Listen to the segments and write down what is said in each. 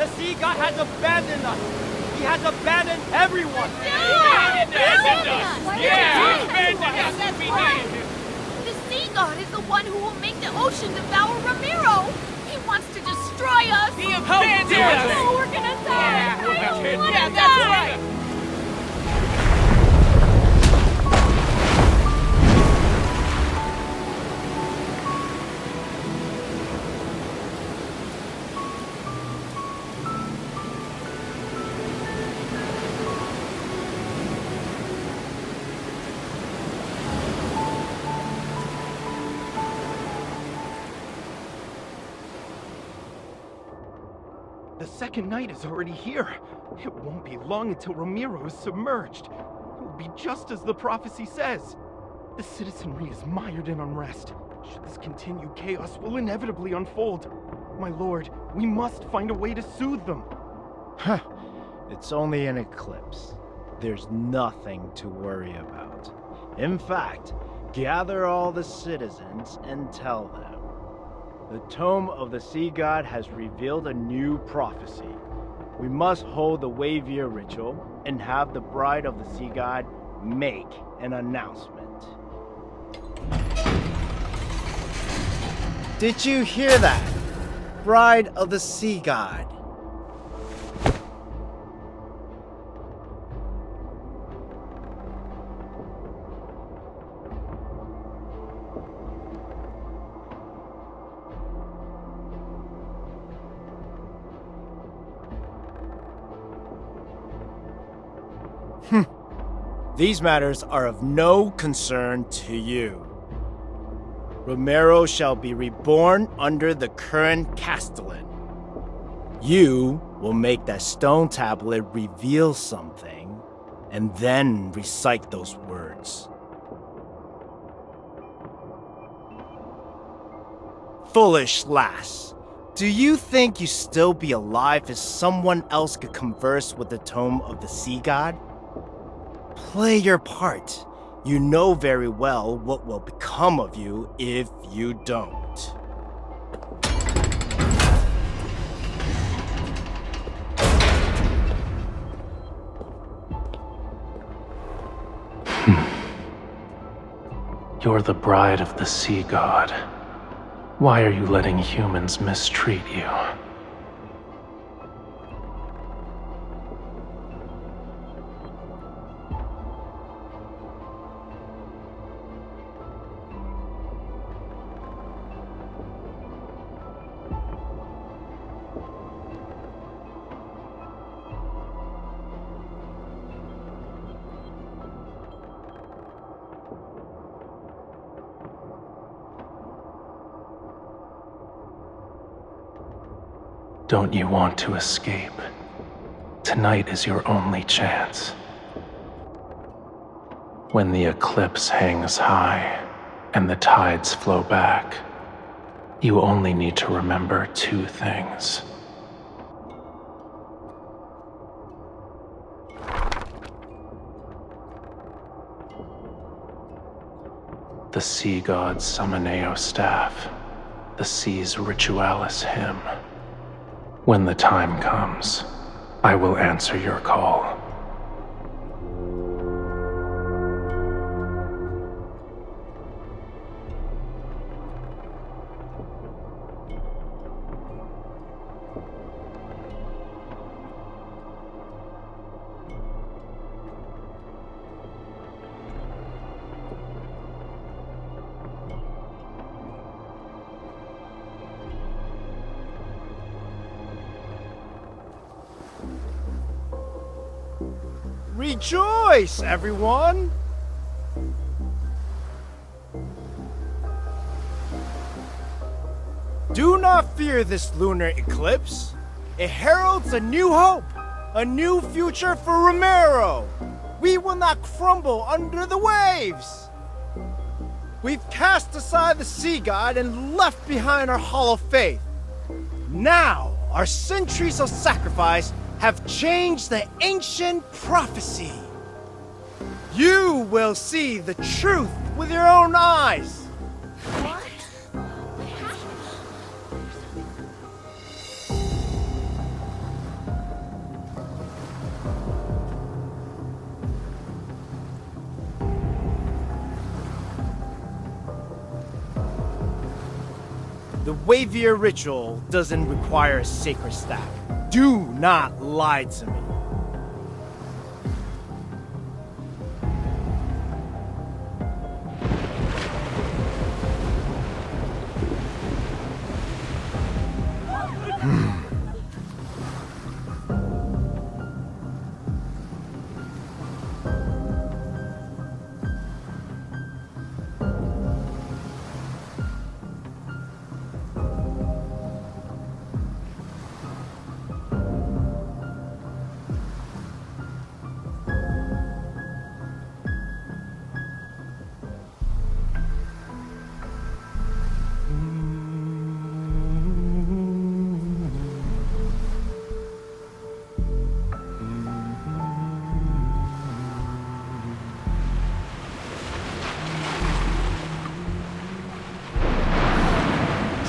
The sea god has abandoned us! He has abandoned everyone! He abandoned us! Yeah, he abandoned us! That's right! The sea god is the one who will make the ocean devour Romirro! He wants to destroy us! He abandoned us! Oh, we're gonna die! Yeah, that's right! The second night is already here. It won't be long until Romirro is submerged. It will be just as the prophecy says. The citizenry is mired in unrest. Should this continue, chaos will inevitably unfold. My lord, we must find a way to soothe them. Huh. It's only an eclipse. There's nothing to worry about. In fact, gather all the citizens and tell them. The Tome of the Sea God has revealed a new prophecy. We must hold the Wavier ritual and have the Bride of the Sea God make an announcement. Did you hear that? Bride of the Sea God. These matters are of no concern to you. Romirro shall be reborn under the current Castellan. You will make that stone tablet reveal something, and then recite those words. Foolish lass, do you think you still be alive if someone else could converse with the Tome of the Sea God? Play your part. You know very well what will become of you if you don't. You're the bride of the sea god. Why are you letting humans mistreat you? Don't you want to escape? Tonight is your only chance. When the eclipse hangs high and the tides flow back, you only need to remember two things. The sea god's Summoneo staff, the sea's ritualis hymn. When the time comes, I will answer your call. Rejoice, everyone! Do not fear this lunar eclipse. It heralds a new hope, a new future for Romirro. We will not crumble under the waves. We've cast aside the sea god and left behind our hollow faith. Now, our centuries of sacrifice have changed the ancient prophecy. You will see the truth with your own eyes. What? the Wavier ritual doesn't require a sacred staff. Do not lie to me.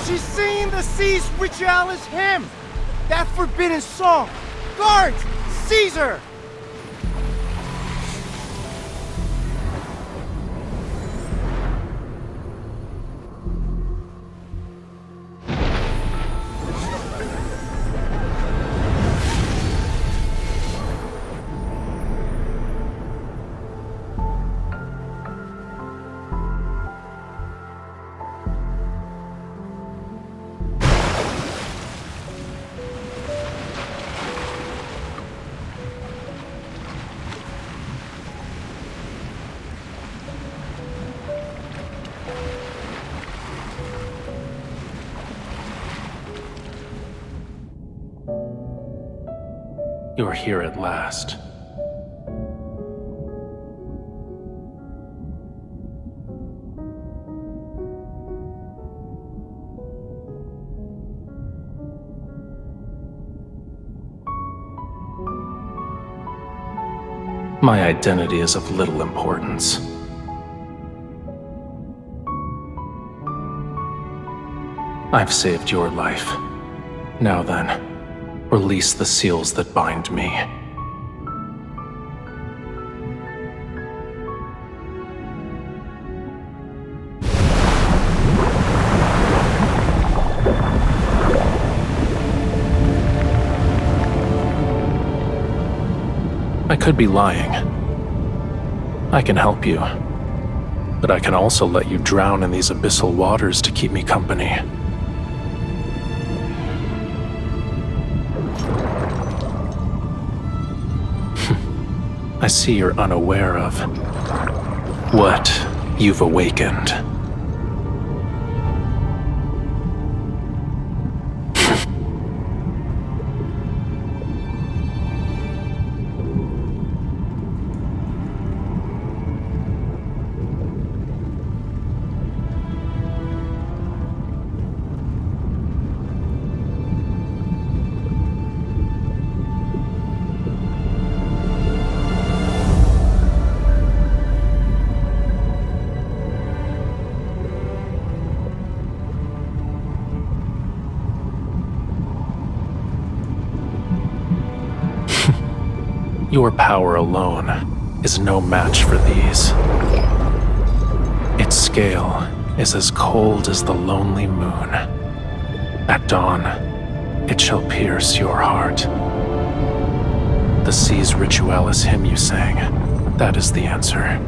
She's singing the Sea's Ritualis hymn! That forbidden song! Guards! Seize her! You're here at last. My identity is of little importance. I've saved your life. Now then, release the seals that bind me. I could be lying. I can help you, but I can also let you drown in these abyssal waters to keep me company. I see you're unaware of what you've awakened. Your power alone is no match for these. Its scale is as cold as the lonely moon. At dawn, it shall pierce your heart. The Sea's Ritualis hymn you sang, that is the answer.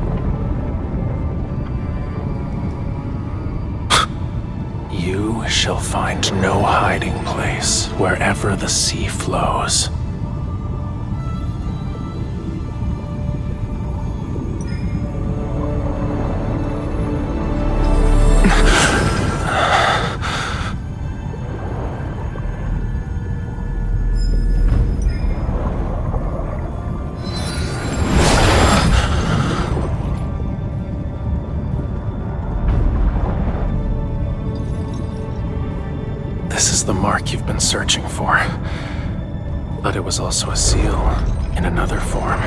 You shall find no hiding place wherever the sea flows. This is the mark you've been searching for. But it was also a seal in another form.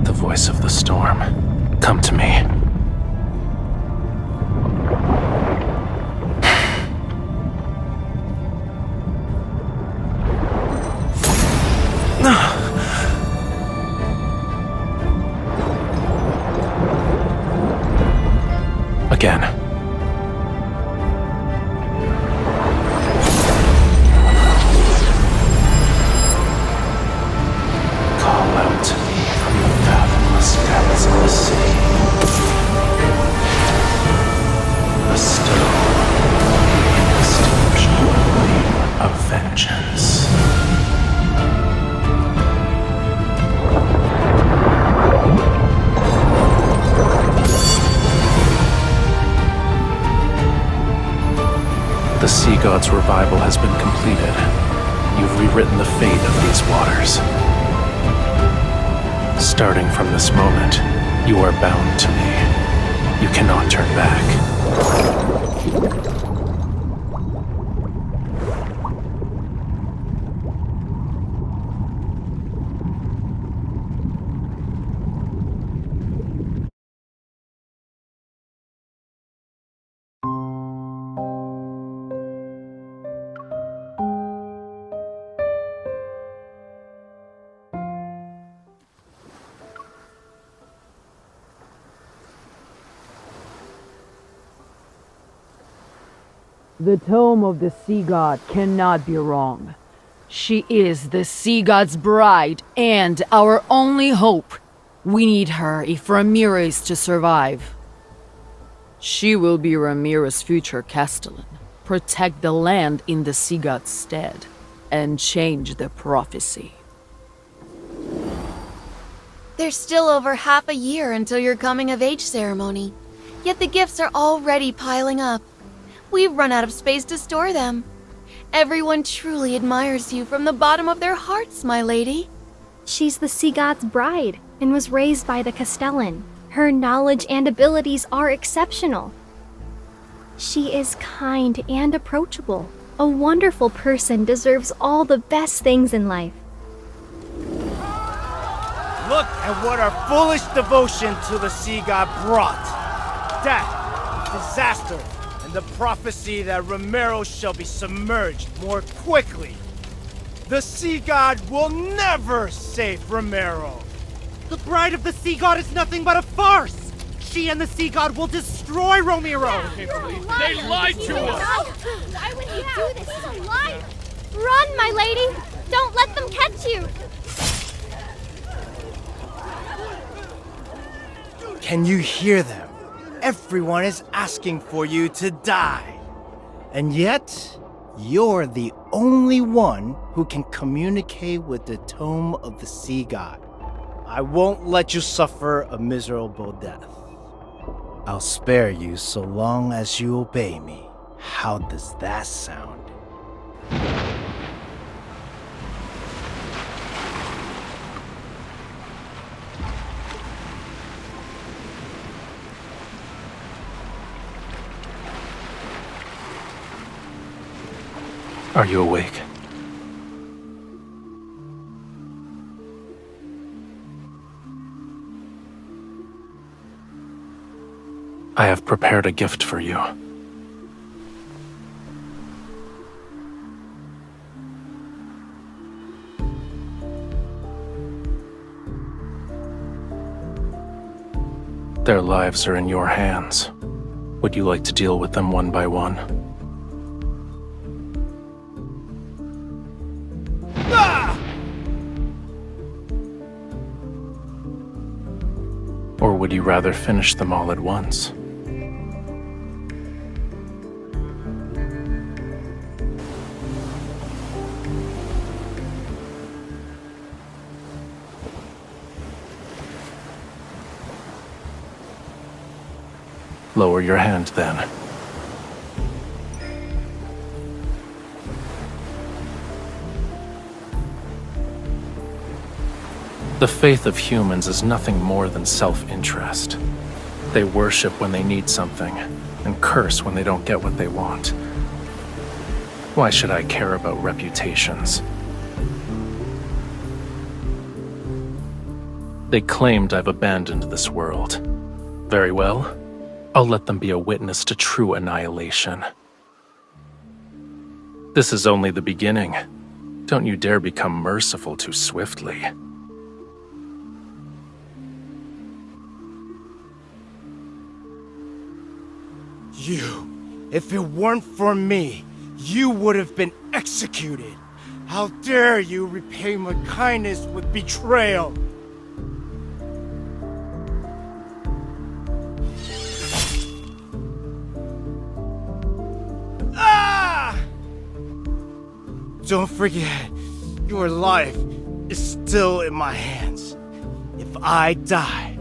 The voice of the storm. Come to me. God's revival has been completed. You've rewritten the fate of these waters. Starting from this moment, you are bound to me. You cannot turn back. The tome of the Sea God cannot be wrong. She is the Sea God's bride and our only hope. We need her if Romirro is to survive. She will be Romirro's future castellan, protect the land in the Sea God's stead, and change the prophecy. There's still over half a year until your coming-of-age ceremony, yet the gifts are already piling up. We've run out of space to store them. Everyone truly admires you from the bottom of their hearts, my lady. She's the Sea God's bride and was raised by the Castellan. Her knowledge and abilities are exceptional. She is kind and approachable. A wonderful person deserves all the best things in life. Look at what our foolish devotion to the Sea God brought. Death, disaster, and the prophecy that Romirro shall be submerged more quickly. The Sea God will never save Romirro. The bride of the Sea God is nothing but a farce! She and the Sea God will destroy Romirro! They lied to us! Why would you do this? He's a liar! Run, my lady! Don't let them catch you! Can you hear them? Everyone is asking for you to die. And yet, you're the only one who can communicate with the tome of the Sea God. I won't let you suffer a miserable death. I'll spare you so long as you obey me. How does that sound? Are you awake? I have prepared a gift for you. Their lives are in your hands. Would you like to deal with them one by one? Or would you rather finish them all at once? Lower your hand, then. The faith of humans is nothing more than self-interest. They worship when they need something, and curse when they don't get what they want. Why should I care about reputations? They claimed I've abandoned this world. Very well. I'll let them be a witness to true annihilation. This is only the beginning. Don't you dare become merciful too swiftly. You, if it weren't for me, you would have been executed. How dare you repay my kindness with betrayal? Ah! Don't forget, your life is still in my hands. If I die,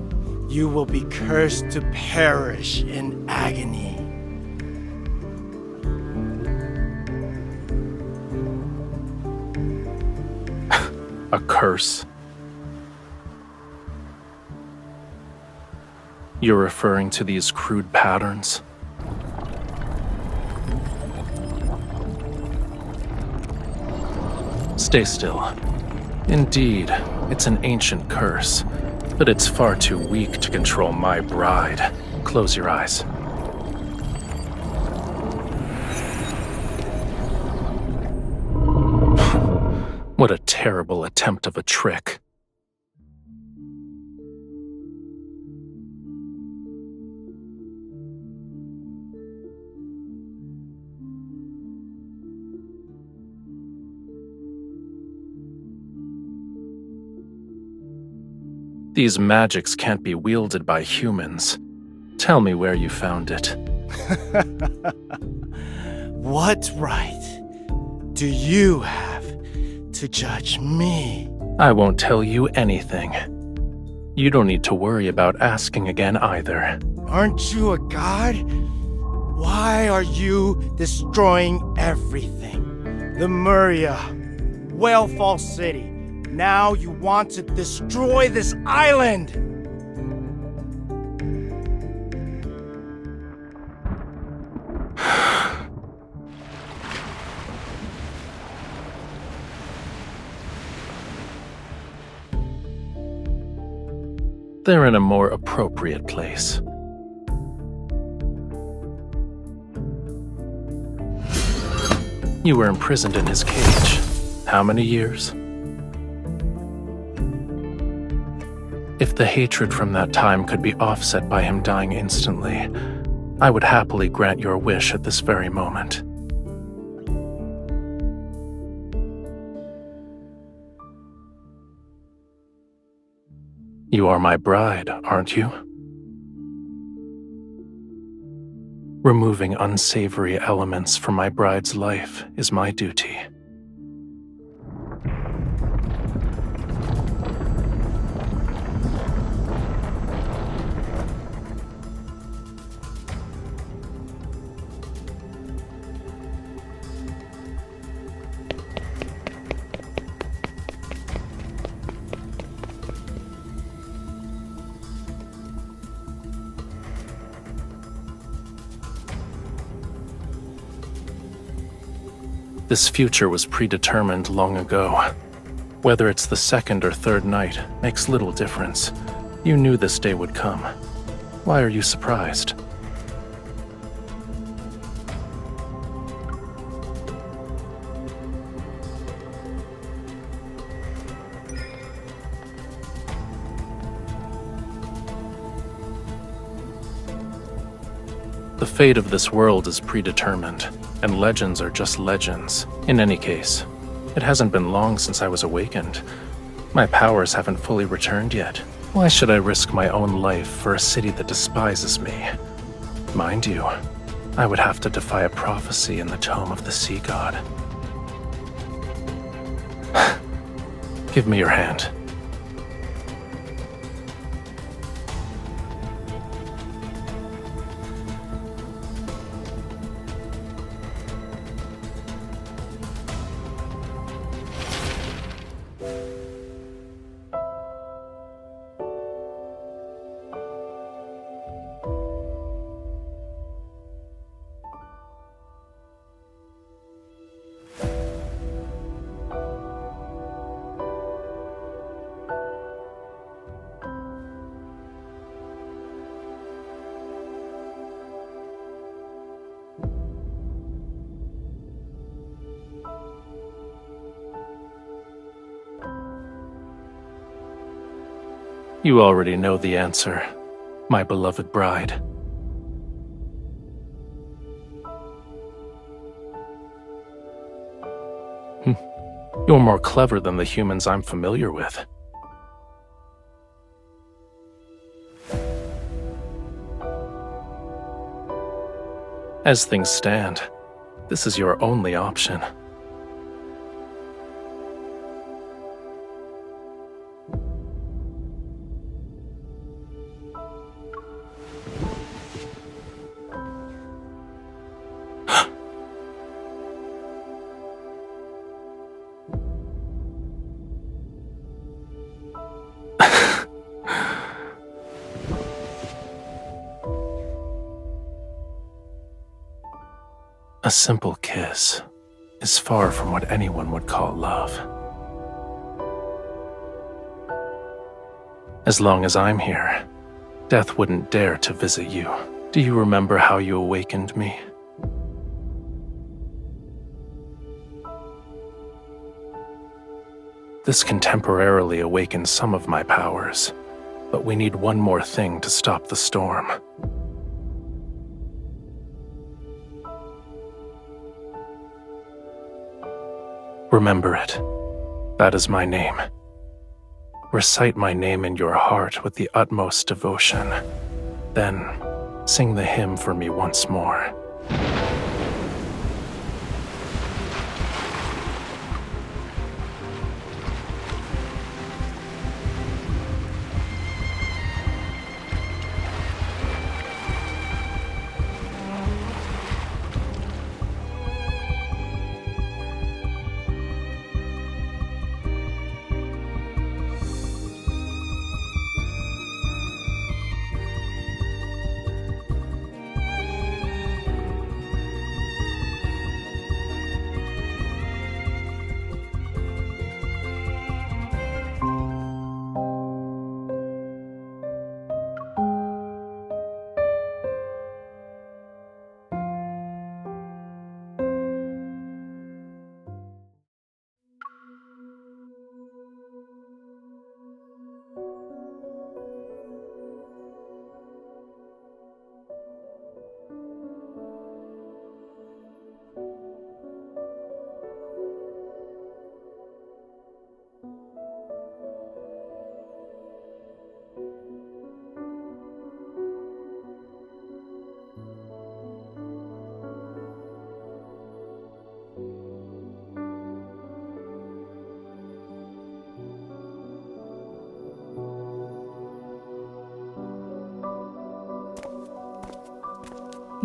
you will be cursed to perish in agony. A curse? You're referring to these crude patterns? Stay still. Indeed, it's an ancient curse, but it's far too weak to control my bride. Close your eyes. What a terrible attempt of a trick. These magics can't be wielded by humans. Tell me where you found it. What right do you have to judge me? I won't tell you anything. You don't need to worry about asking again either. Aren't you a god? Why are you destroying everything? The Muria, Whalefall City. Now you want to destroy this island! They're in a more appropriate place. You were imprisoned in his cage. How many years? If the hatred from that time could be offset by him dying instantly, I would happily grant your wish at this very moment. You are my bride, aren't you? Removing unsavory elements from my bride's life is my duty. This future was predetermined long ago. Whether it's the second or third night makes little difference. You knew this day would come. Why are you surprised? The fate of this world is predetermined, and legends are just legends. In any case, it hasn't been long since I was awakened. My powers haven't fully returned yet. Why should I risk my own life for a city that despises me? Mind you, I would have to defy a prophecy in the tome of the sea god. Give me your hand. You already know the answer, my beloved bride. You're more clever than the humans I'm familiar with. As things stand, this is your only option. A simple kiss is far from what anyone would call love. As long as I'm here, death wouldn't dare to visit you. Do you remember how you awakened me? This can temporarily awaken some of my powers, but we need one more thing to stop the storm. Remember it. That is my name. Recite my name in your heart with the utmost devotion. Then, sing the hymn for me once more.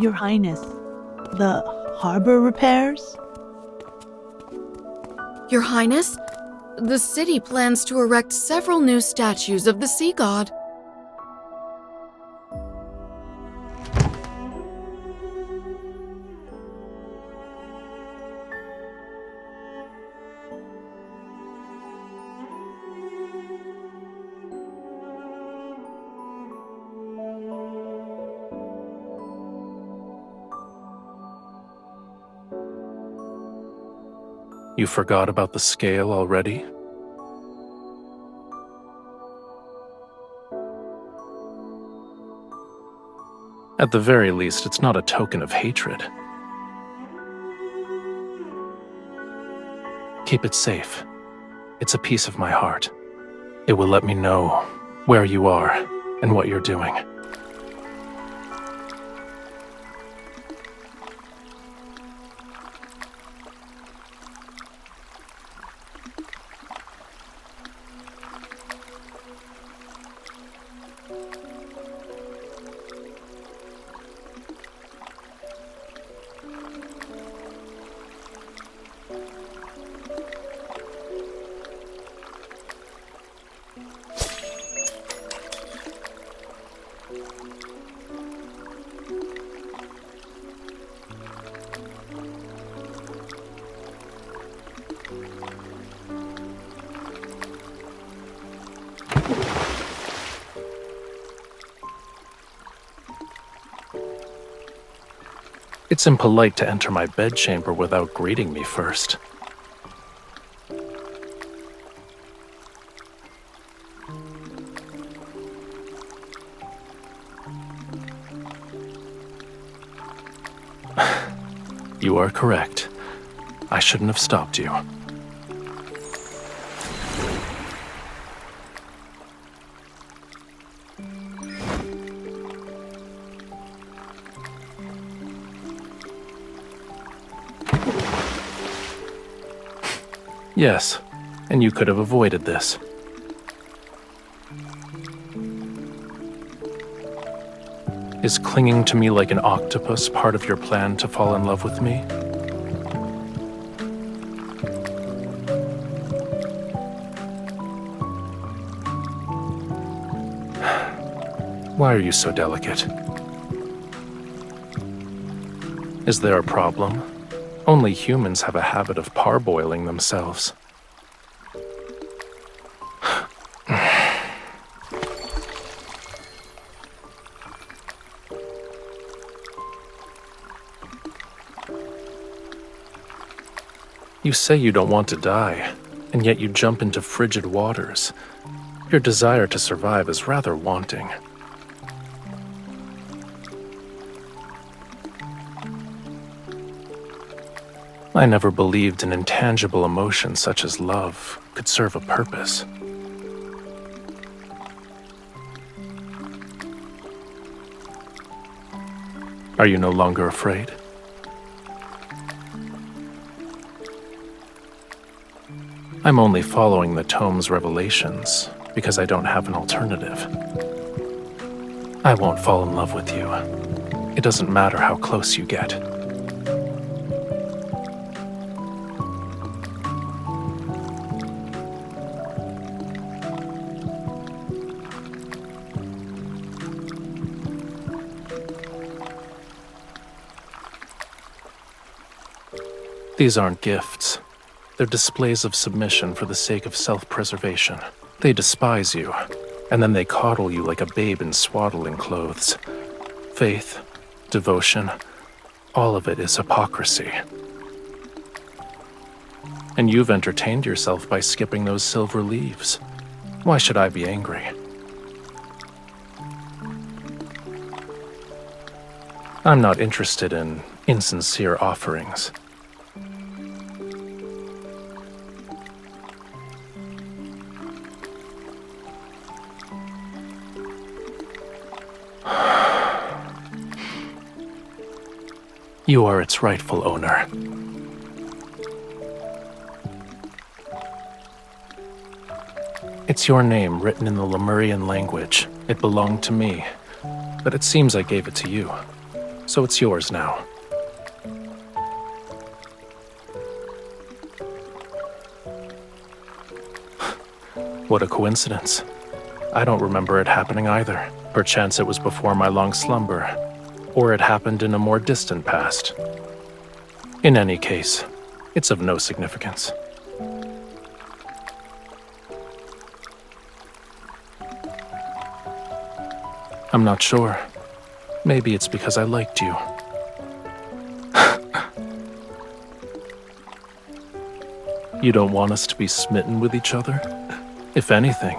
Your Highness, the harbor repairs? Your Highness, the city plans to erect several new statues of the sea god. You forgot about the scale already? At the very least, it's not a token of hatred. Keep it safe. It's a piece of my heart. It will let me know where you are and what you're doing. It's impolite to enter my bedchamber without greeting me first. You are correct. I shouldn't have stopped you. Yes, and you could have avoided this. Is clinging to me like an octopus part of your plan to fall in love with me? Why are you so delicate? Is there a problem? Only humans have a habit of parboiling themselves. You say you don't want to die, and yet you jump into frigid waters. Your desire to survive is rather wanting. I never believed an intangible emotion such as love could serve a purpose. Are you no longer afraid? I'm only following the tome's revelations because I don't have an alternative. I won't fall in love with you. It doesn't matter how close you get. These aren't gifts. They're displays of submission for the sake of self-preservation. They despise you, and then they coddle you like a babe in swaddling clothes. Faith, devotion, all of it is hypocrisy. And you've entertained yourself by skipping those silver leaves. Why should I be angry? I'm not interested in insincere offerings. You are its rightful owner. It's your name written in the Lemurian language. It belonged to me, but it seems I gave it to you, so it's yours now. What a coincidence. I don't remember it happening either. Perchance it was before my long slumber, or it happened in a more distant past. In any case, it's of no significance. I'm not sure. Maybe it's because I liked you. You don't want us to be smitten with each other? If anything,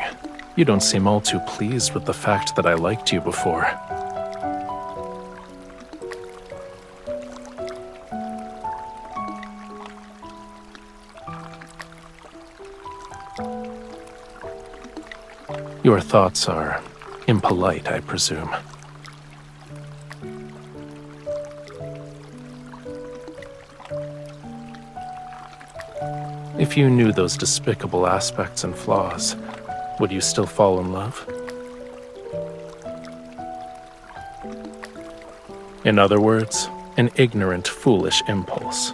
you don't seem all too pleased with the fact that I liked you before. Your thoughts are impolite, I presume. If you knew those despicable aspects and flaws, would you still fall in love? In other words, an ignorant, foolish impulse.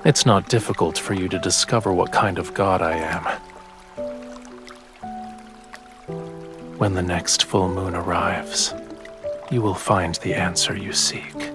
It's not difficult for you to discover what kind of god I am. When the next full moon arrives, you will find the answer you seek.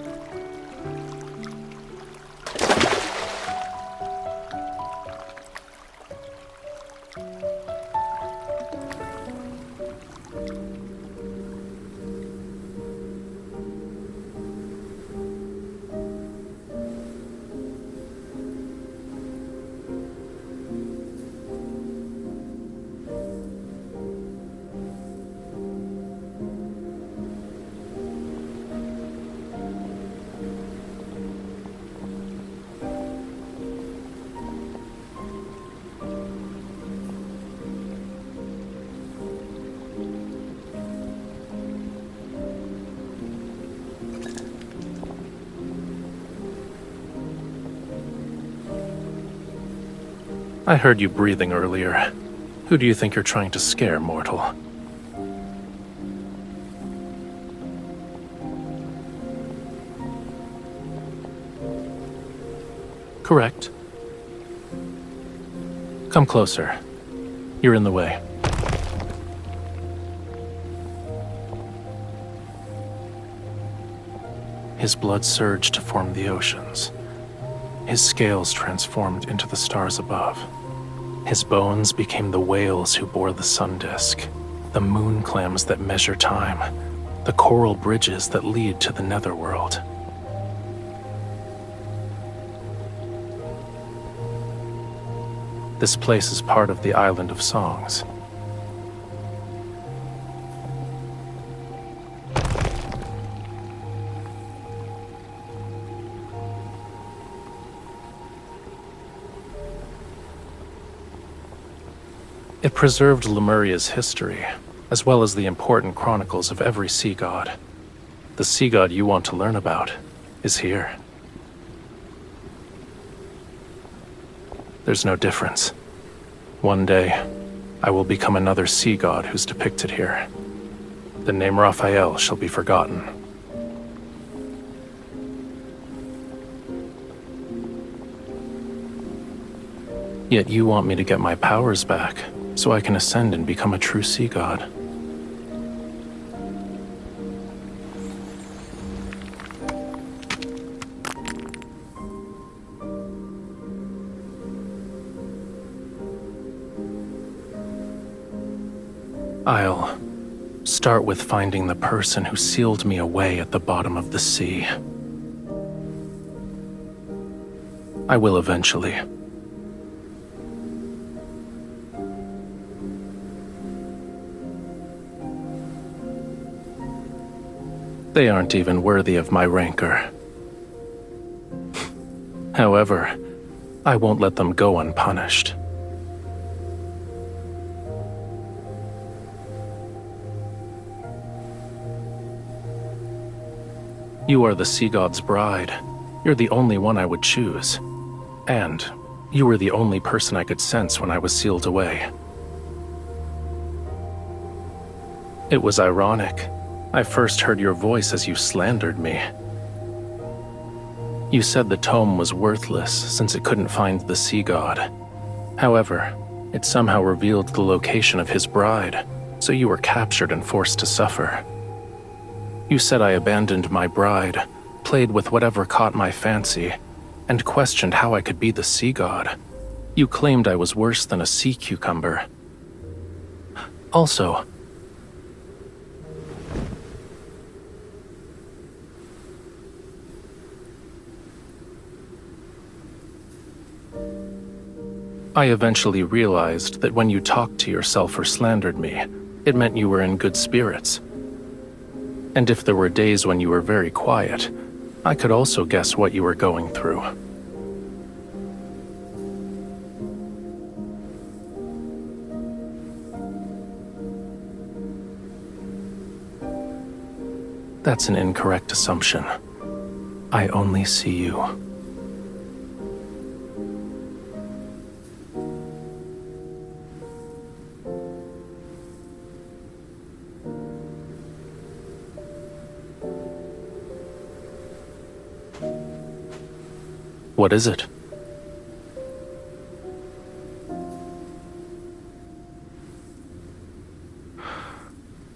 I heard you breathing earlier. Who do you think you're trying to scare, mortal? Correct. Come closer. You're in the way. his blood surged to form the oceans. His scales transformed into the stars above. His bones became the whales who bore the sun disk, the moon clams that measure time, the coral bridges that lead to the netherworld. This place is part of the Island of Songs. It preserved Lemuria's history, as well as the important chronicles of every sea god. The sea god you want to learn about is here. There's no difference. One day, I will become another sea god who's depicted here. The name Rafayel shall be forgotten. Yet you want me to get my powers back, so I can ascend and become a true sea god. I'll start with finding the person who sealed me away at the bottom of the sea. I will eventually. They aren't even worthy of my rancor. However, I won't let them go unpunished. You are the sea god's bride. You're the only one I would choose. And you were the only person I could sense when I was sealed away. It was ironic. I first heard your voice as you slandered me. You said the tome was worthless since it couldn't find the sea god. However, it somehow revealed the location of his bride, so you were captured and forced to suffer. You said I abandoned my bride, played with whatever caught my fancy, and questioned how I could be the sea god. You claimed I was worse than a sea cucumber. Also, I eventually realized that when you talked to yourself or slandered me, it meant you were in good spirits. And if there were days when you were very quiet, I could also guess what you were going through. That's an incorrect assumption. I only see you. What is it?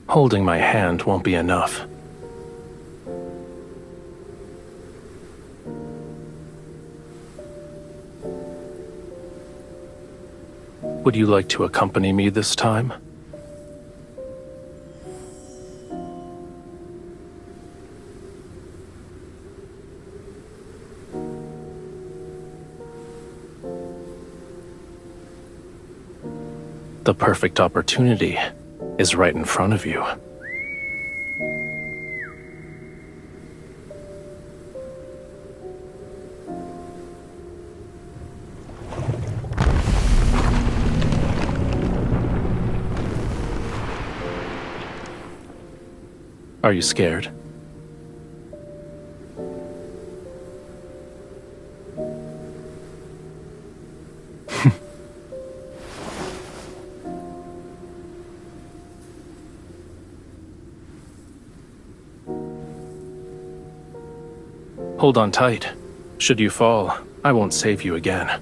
Holding my hand won't be enough. Would you like to accompany me this time? The perfect opportunity is right in front of you. Are you scared? Hold on tight. Should you fall, I won't save you again.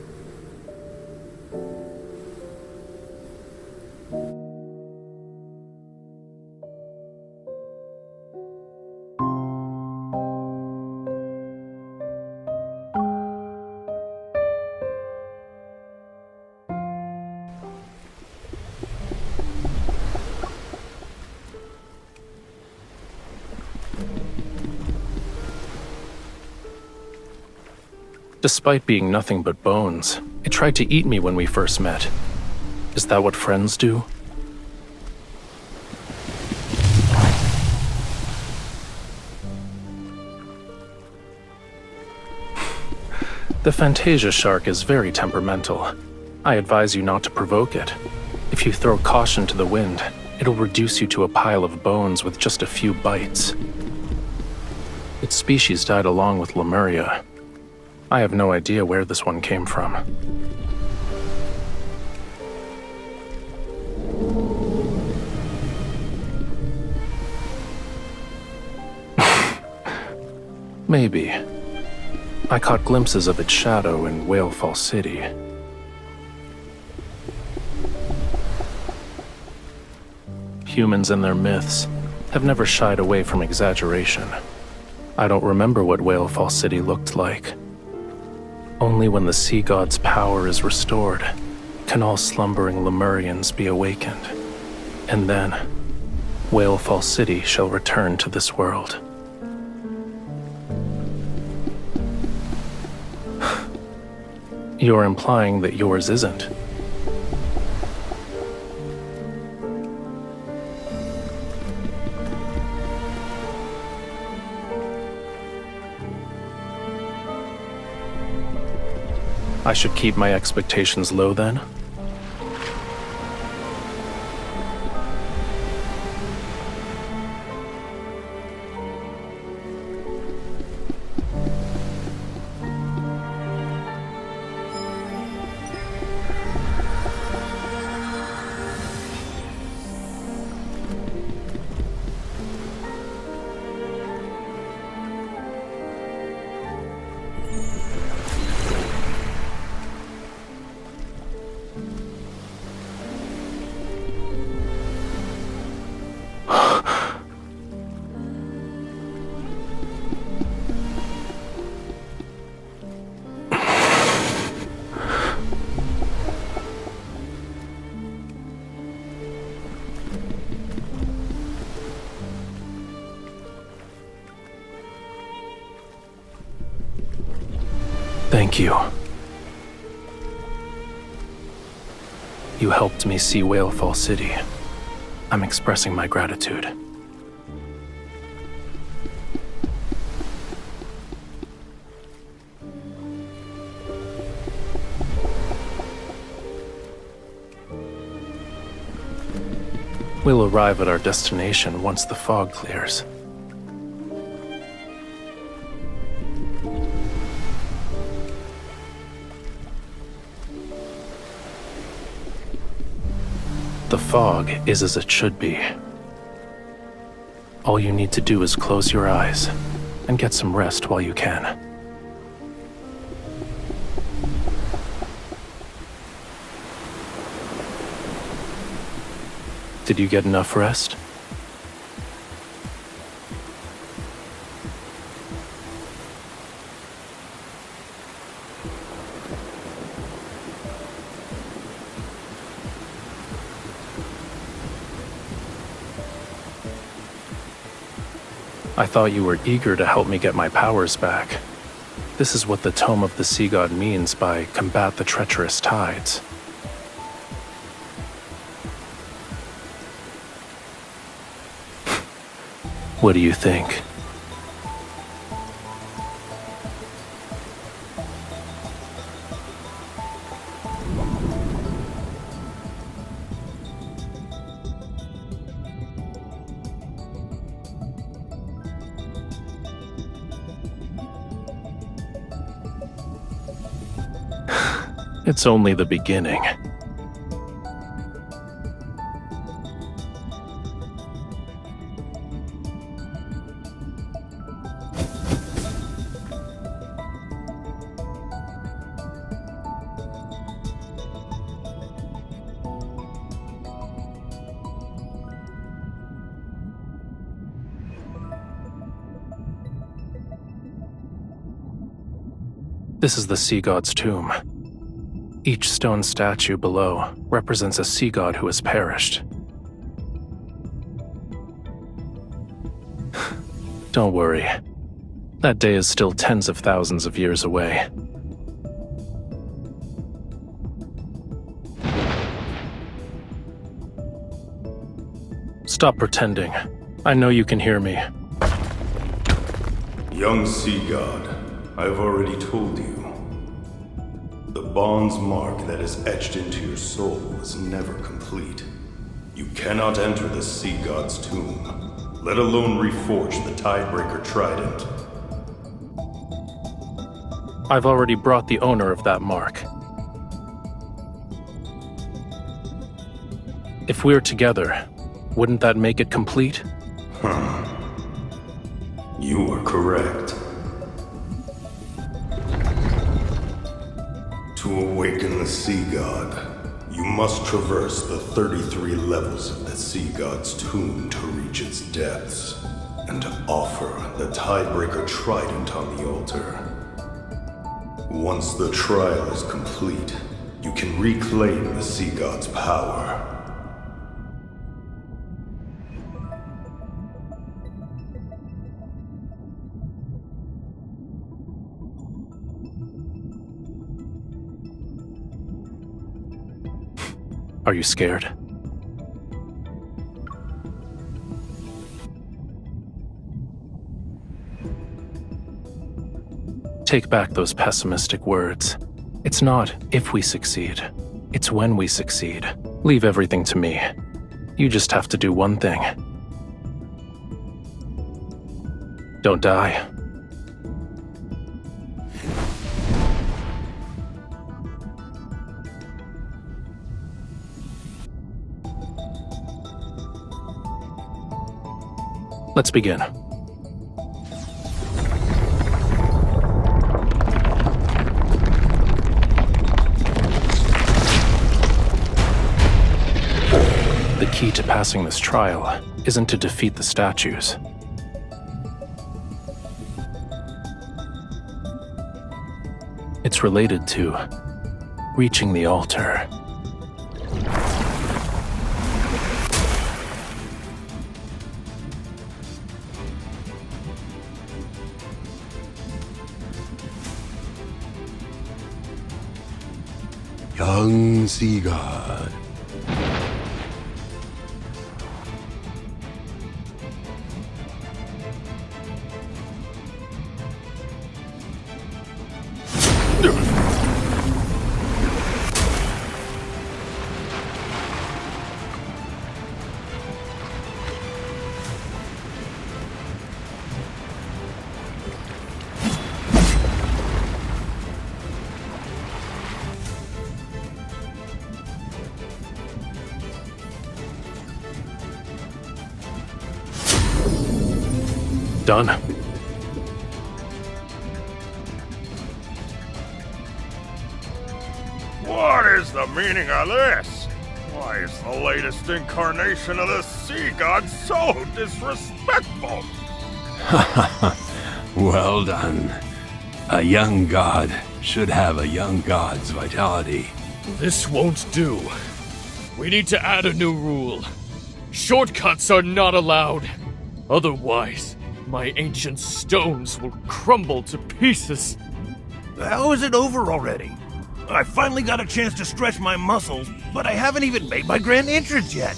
Despite being nothing but bones, it tried to eat me when we first met. Is that what friends do? The Fantasia shark is very temperamental. I advise you not to provoke it. If you throw caution to the wind, it'll reduce you to a pile of bones with just a few bites. Its species died along with Lemuria. I have no idea where this one came from. Maybe. I caught glimpses of its shadow in Whalefall City. Humans and their myths have never shied away from exaggeration. I don't remember what Whalefall City looked like. Only when the sea god's power is restored can all slumbering Lemurians be awakened. And then, Whalefall City shall return to this world. You're implying that yours isn't. I should keep my expectations low then? Thank you. You helped me see Whalefall City. I'm expressing my gratitude. We'll arrive at our destination once the fog clears. The fog is as it should be. All you need to do is close your eyes and get some rest while you can. Did you get enough rest? I thought you were eager to help me get my powers back. This is what the Tome of the Sea God means by combat the treacherous tides. What do you think? It's only the beginning. This is the Sea God's tomb. Each stone statue below represents a sea god who has perished. Don't worry. That day is still tens of thousands of years away. Stop pretending. I know you can hear me. Young Sea God, I've already told you. The bond's mark that is etched into your soul is never complete. You cannot enter the Sea God's tomb, let alone reforge the Tidebreaker Trident. I've already brought the owner of that mark. If we're together, wouldn't that make it complete? You are correct. To awaken the Sea God, you must traverse the 33 levels of the Sea God's tomb to reach its depths, and to offer the Tidebreaker Trident on the altar. Once the trial is complete, you can reclaim the Sea God's power. Are you scared? Take back those pessimistic words. It's not if we succeed, it's when we succeed. Leave everything to me. You just have to do one thing. Don't die. Let's begin. The key to passing this trial isn't to defeat the statues. It's related to reaching the altar. Young Sea God. Done. What is the meaning of this? Why is the latest incarnation of the Sea God so disrespectful? Well done. A young god should have a young god's vitality. This won't do. We need to add a new rule. Shortcuts are not allowed. Otherwise, my ancient stones will crumble to pieces. How is it over already? I finally got a chance to stretch my muscles, but I haven't even made my grand entrance yet.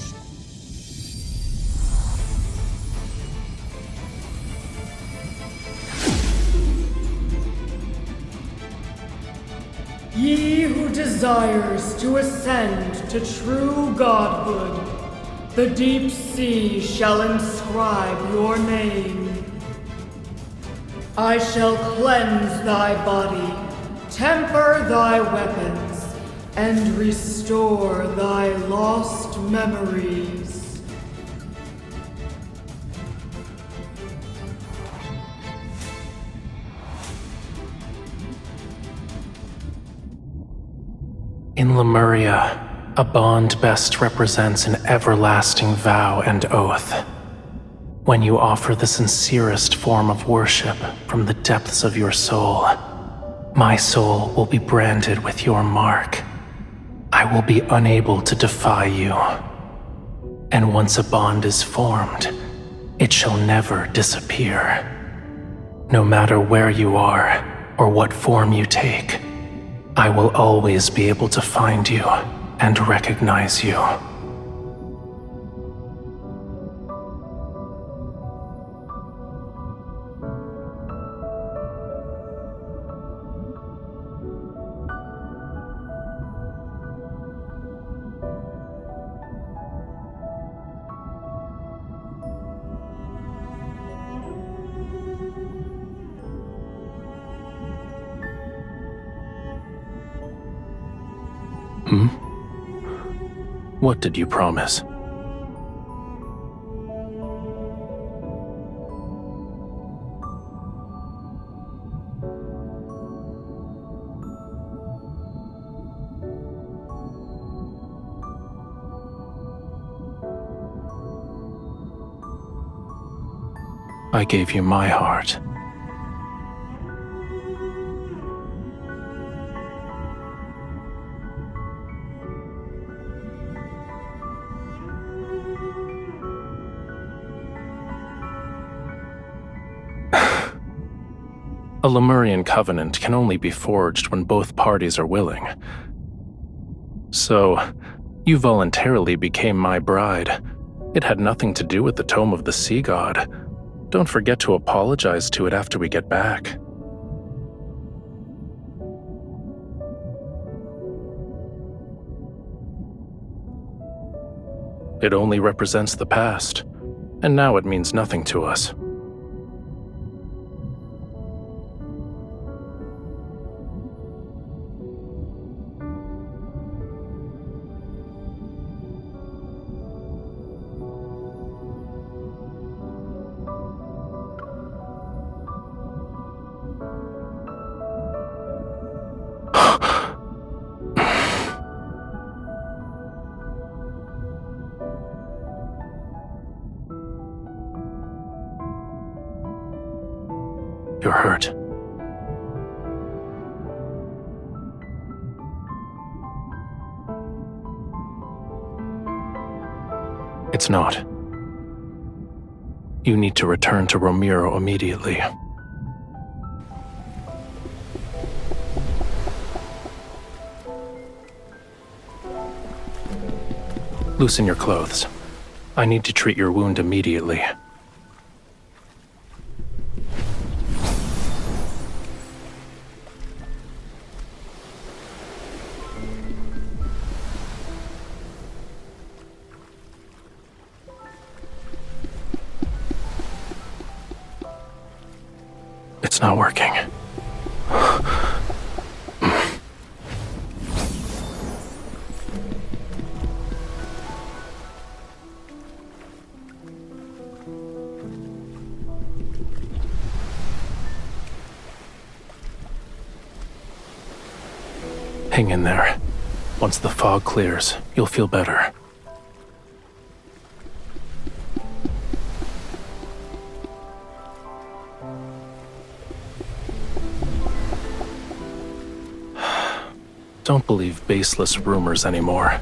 Ye who desires to ascend to true godhood, the deep sea shall inscribe your name. I shall cleanse thy body, temper thy weapons, and restore thy lost memories. In Lemuria, a bond best represents an everlasting vow and oath. When you offer the sincerest form of worship from the depths of your soul, my soul will be branded with your mark. I will be unable to defy you. And once a bond is formed, it shall never disappear. No matter where you are or what form you take, I will always be able to find you and recognize you. What did you promise? I gave you my heart. A Lemurian covenant can only be forged when both parties are willing. So, you voluntarily became my bride. It had nothing to do with the Tome of the Sea God. Don't forget to apologize to it after we get back. It only represents the past, and now it means nothing to us. You're hurt. It's not. You need to return to Romirro immediately. Loosen your clothes. I need to treat your wound immediately. It's not working. Hang in there. Once the fog clears, you'll feel better. Don't believe baseless rumors anymore.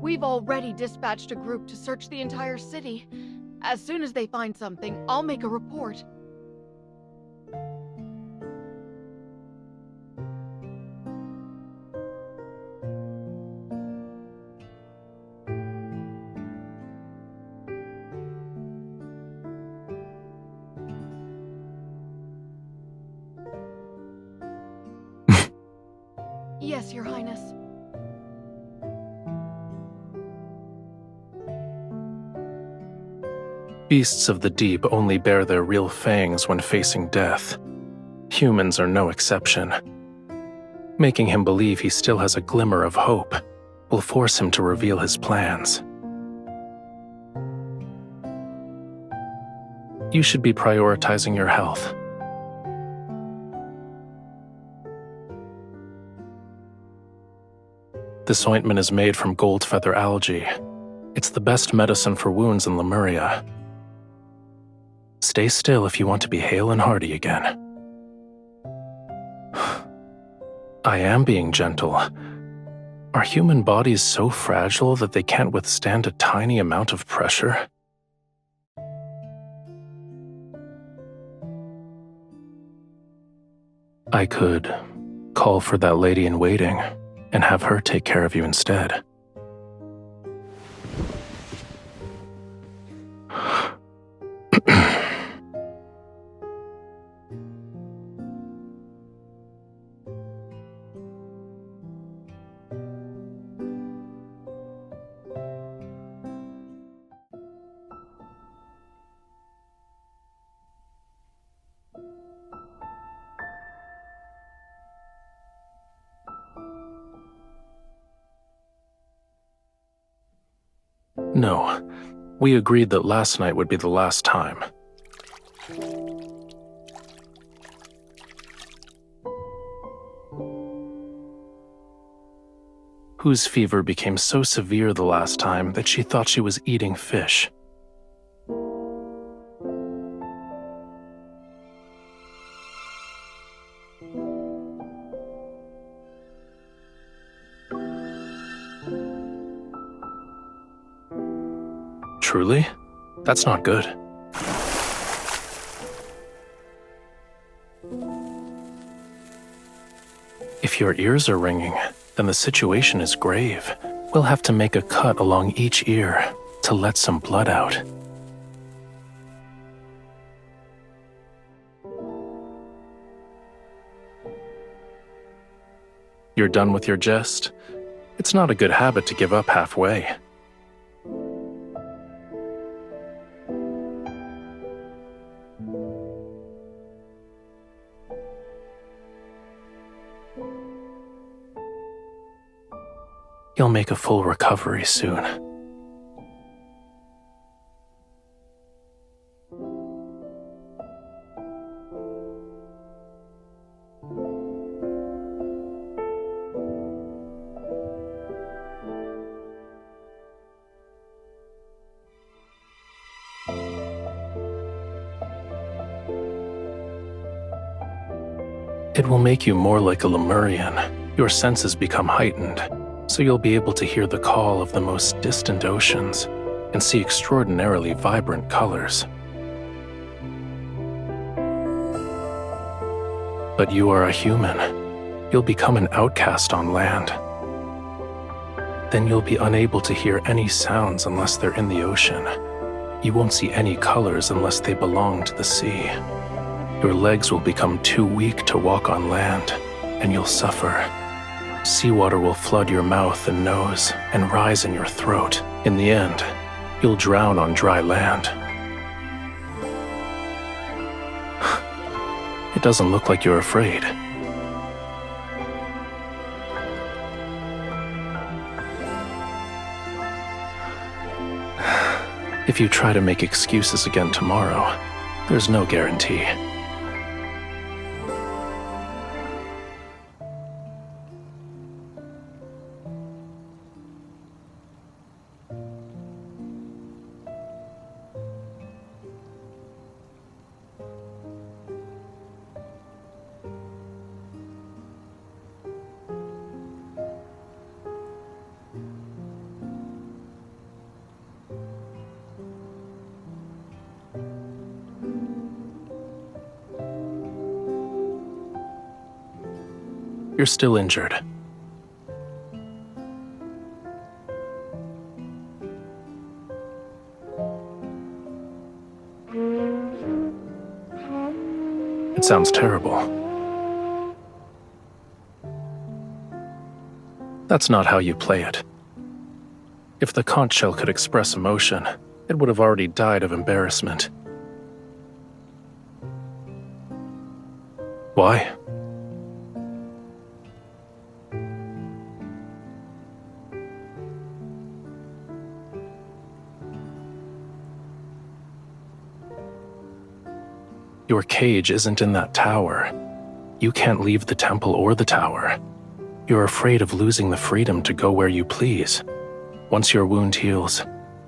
We've already dispatched a group to search the entire city. As soon as they find something, I'll make a report. Yes, Your Highness. Beasts of the deep only bare their real fangs when facing death. Humans are no exception. Making him believe he still has a glimmer of hope will force him to reveal his plans. You should be prioritizing your health. This ointment is made from gold feather algae. It's the best medicine for wounds in Lemuria. Stay still if you want to be hale and hearty again. I am being gentle. Are human bodies so fragile that they can't withstand a tiny amount of pressure? I could call for that lady in waiting and have her take care of you instead. No, we agreed that last night would be the last time. Whose fever became so severe the last time that she thought she was eating fish. Truly? That's not good. If your ears are ringing, then the situation is grave. We'll have to make a cut along each ear to let some blood out. You're done with your jest? It's not a good habit to give up halfway. You'll make a full recovery soon. It will make you more like a Lemurian. Your senses become heightened, so you'll be able to hear the call of the most distant oceans and see extraordinarily vibrant colors. But you are a human. You'll become an outcast on land. Then you'll be unable to hear any sounds unless they're in the ocean. You won't see any colors unless they belong to the sea. Your legs will become too weak to walk on land, and you'll suffer. Seawater will flood your mouth and nose and rise in your throat. In the end, you'll drown on dry land. It doesn't look like you're afraid. If you try to make excuses again tomorrow, there's no guarantee. You're still injured. It sounds terrible. That's not how you play it. If the conch shell could express emotion, it would have already died of embarrassment. Why? Your cage isn't in that tower. You can't leave the temple or the tower. You're afraid of losing the freedom to go where you please. Once your wound heals,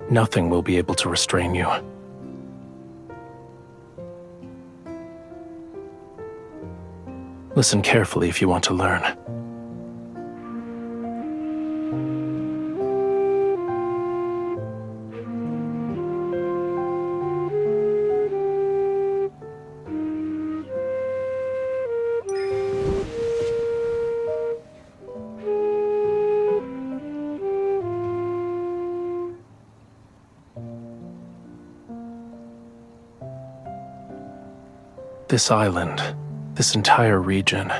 nothing will be able to restrain you. Listen carefully if you want to learn. This island, this entire region,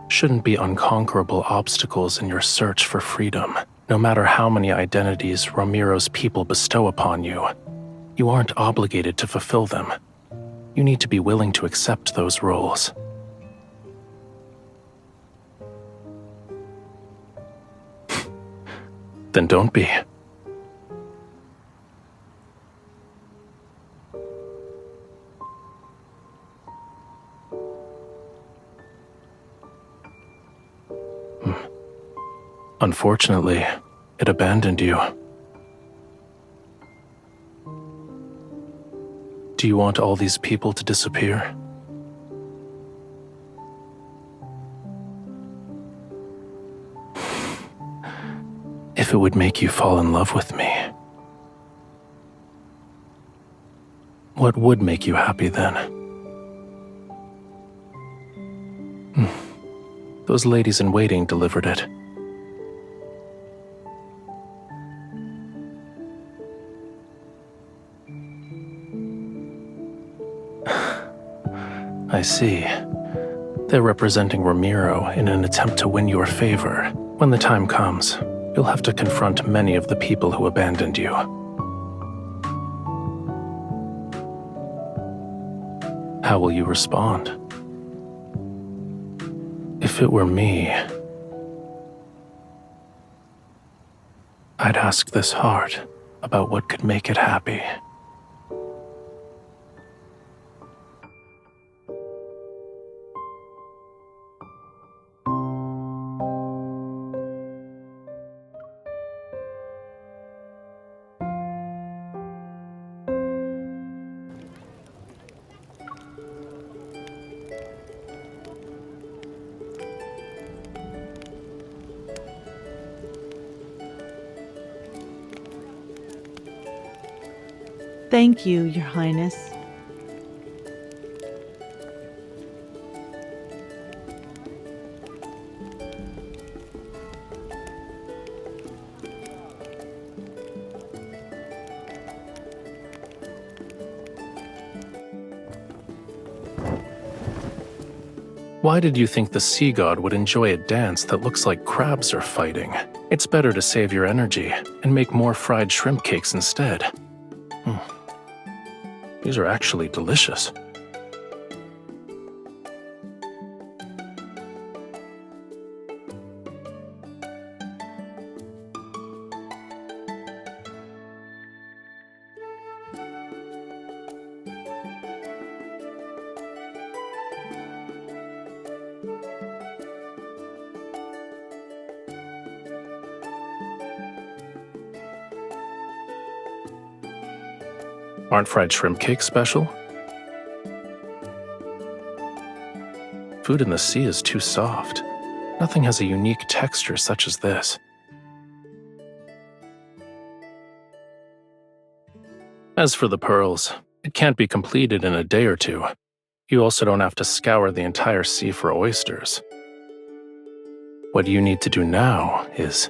shouldn't be unconquerable obstacles in your search for freedom, no matter how many identities Romirro's people bestow upon you. You aren't obligated to fulfill them. You need to be willing to accept those roles. Then don't be. Unfortunately, it abandoned you. Do you want all these people to disappear? If it would make you fall in love with me, what would make you happy then? Those ladies in waiting delivered it. I see. They're representing Romirro in an attempt to win your favor. When the time comes, you'll have to confront many of the people who abandoned you. How will you respond? If it were me, I'd ask this heart about what could make it happy. Thank you, Your Highness. Why did you think the sea god would enjoy a dance that looks like crabs are fighting? It's better to save your energy and make more fried shrimp cakes instead. These are actually delicious. Aren't fried shrimp cakes special? Food in the sea is too soft. Nothing has a unique texture such as this. As for the pearls, it can't be completed in a day or two. You also don't have to scour the entire sea for oysters. What you need to do now is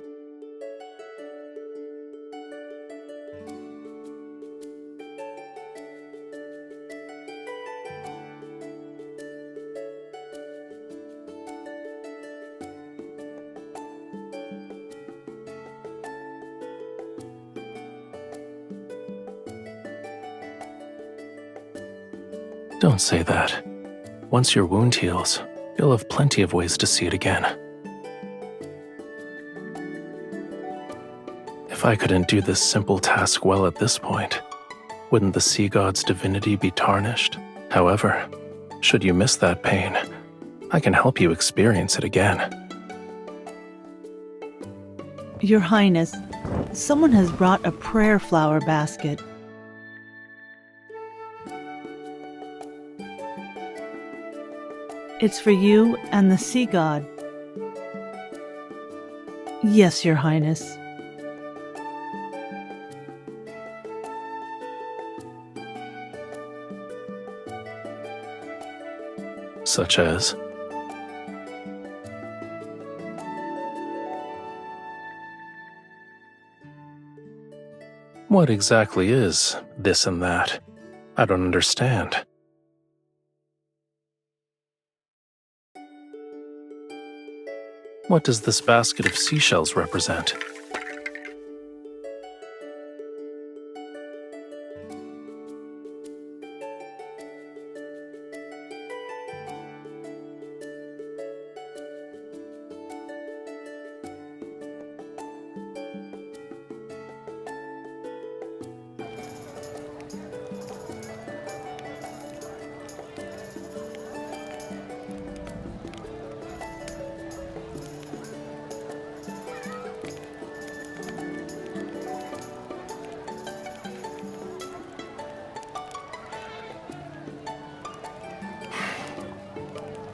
Don't say that. Once your wound heals, you'll have plenty of ways to see it again. If I couldn't do this simple task well at this point, wouldn't the sea god's divinity be tarnished? However, should you miss that pain, I can help you experience it again. Your Highness, someone has brought a prayer flower basket. It's for you and the sea god. Yes, Your Highness. Such as? What exactly is this and that? I don't understand. What does this basket of seashells represent?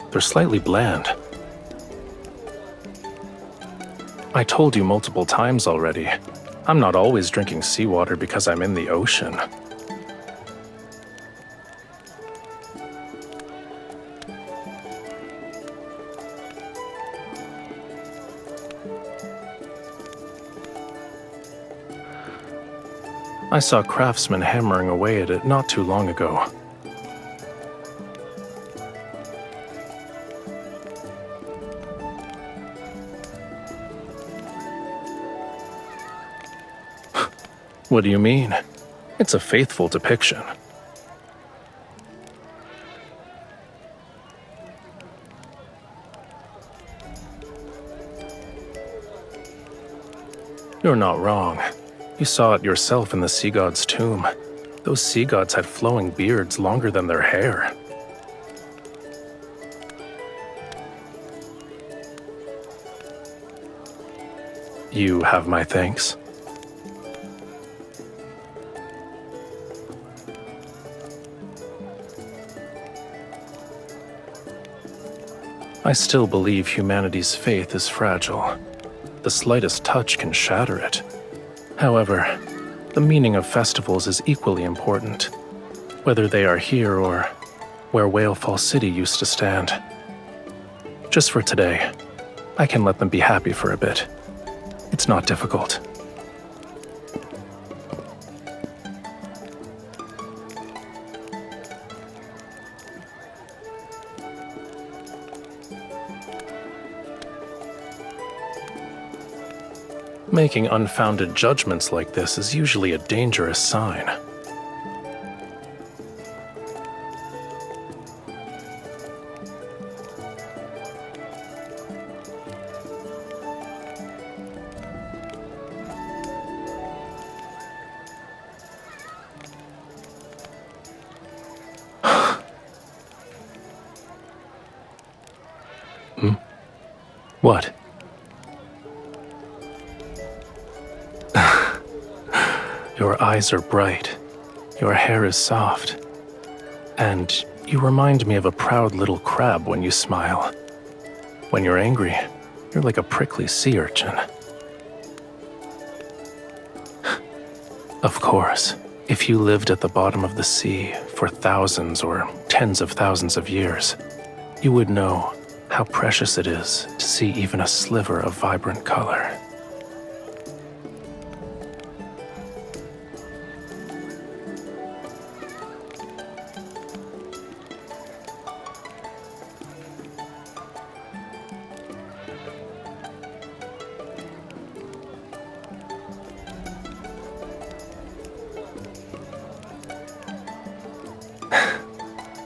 They're slightly bland. I told you multiple times already. I'm not always drinking seawater because I'm in the ocean. I saw craftsmen hammering away at it not too long ago. What do you mean? It's a faithful depiction. You're not wrong. You saw it yourself in the sea god's tomb. Those sea gods had flowing beards longer than their hair. You have my thanks. I still believe humanity's faith is fragile. The slightest touch can shatter it. However, the meaning of festivals is equally important, whether they are here or where Whalefall City used to stand. Just for today, I can let them be happy for a bit. It's not difficult. Making unfounded judgments like this is usually a dangerous sign. What? Your eyes are bright, your hair is soft, and you remind me of a proud little crab when you smile. When you're angry, you're like a prickly sea urchin. Of course, if you lived at the bottom of the sea for thousands or tens of thousands of years, you would know how precious it is to see even a sliver of vibrant color.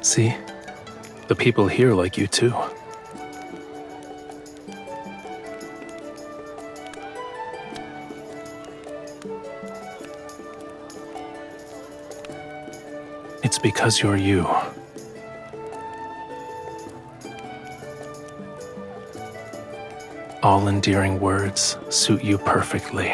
See? The people here like you too. It's because you're you. All endearing words suit you perfectly.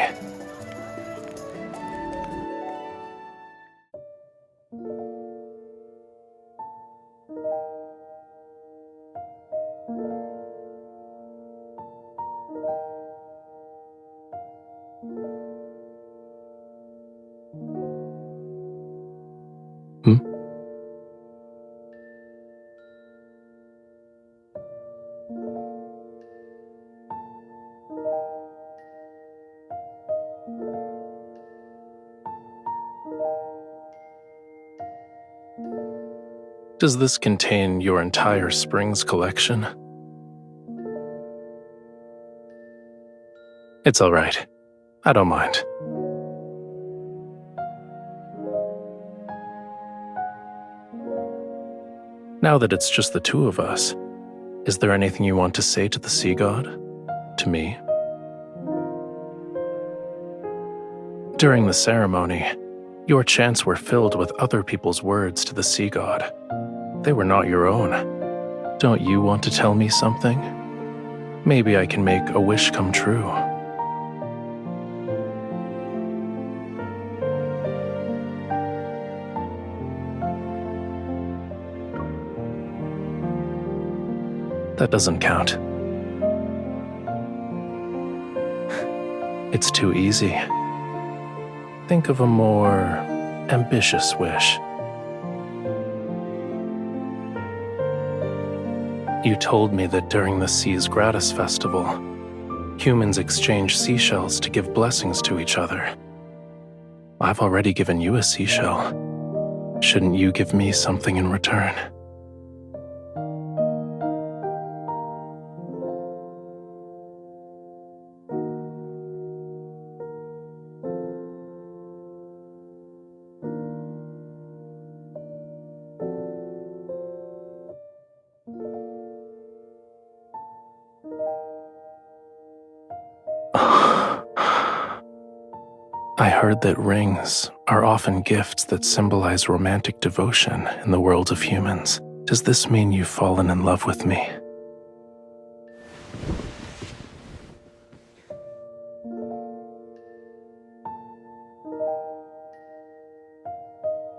Does this contain your entire Springs collection? It's all right. I don't mind. Now that it's just the two of us, is there anything you want to say to the Sea God? To me? During the ceremony, your chants were filled with other people's words to the Sea God. They were not your own. Don't you want to tell me something? Maybe I can make a wish come true. That doesn't count. It's too easy. Think of a more ambitious wish. You told me that during the Seas Gratis Festival, humans exchange seashells to give blessings to each other. I've already given you a seashell. Shouldn't you give me something in return? I heard that rings are often gifts that symbolize romantic devotion in the world of humans. Does this mean you've fallen in love with me?